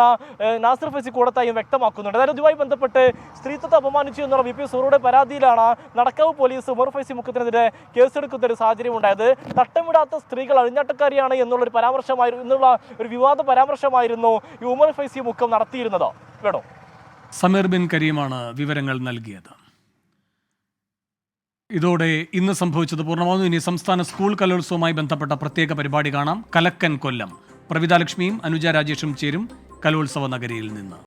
നാസിർ ഫൈസി കൂടത്തായും വ്യക്തമാക്കുന്നുണ്ട്. അതായത് ഇതുമായി ബന്ധപ്പെട്ട് സ്ത്രീത്വത്തെ അപമാനിച്ചു എന്നുള്ള VP സുഹറയുടെ പരാതിയിലാണ് നടക്കാവ് പോലീസ് ഉമർ ഫൈസി മുക്കത്തിനെതിരെ കേസെടുക്കുന്ന ഒരു സാഹചര്യം ഉണ്ടായത്. തട്ടമിടാത്ത സ്ത്രീകൾ അഴിഞ്ഞാട്ടക്കാരിയാണ് എന്നുള്ള ഒരു വിവാദ പരാമർശമായിരുന്നു ഈ ഉമർ ഫൈസി മുക്കം നടത്തിയിരുന്നത്. വേണോ, സമീർ ബിൻ കരീമാണ് വിവരങ്ങൾ നൽകിയത്. ഇതോടെ ഇന്ന് സംഭവിച്ചത് പൂർണ്ണമാകുന്നു. ഇനി സംസ്ഥാന സ്കൂൾ കലോത്സവവുമായി ബന്ധപ്പെട്ട പ്രത്യേക പരിപാടി കാണാം. കലക്കൻ കൊല്ലം. പ്രവിതാലക്ഷ്മിയും അനുജ രാജേഷും ചേരും കലോത്സവ നഗരിയിൽ നിന്ന്.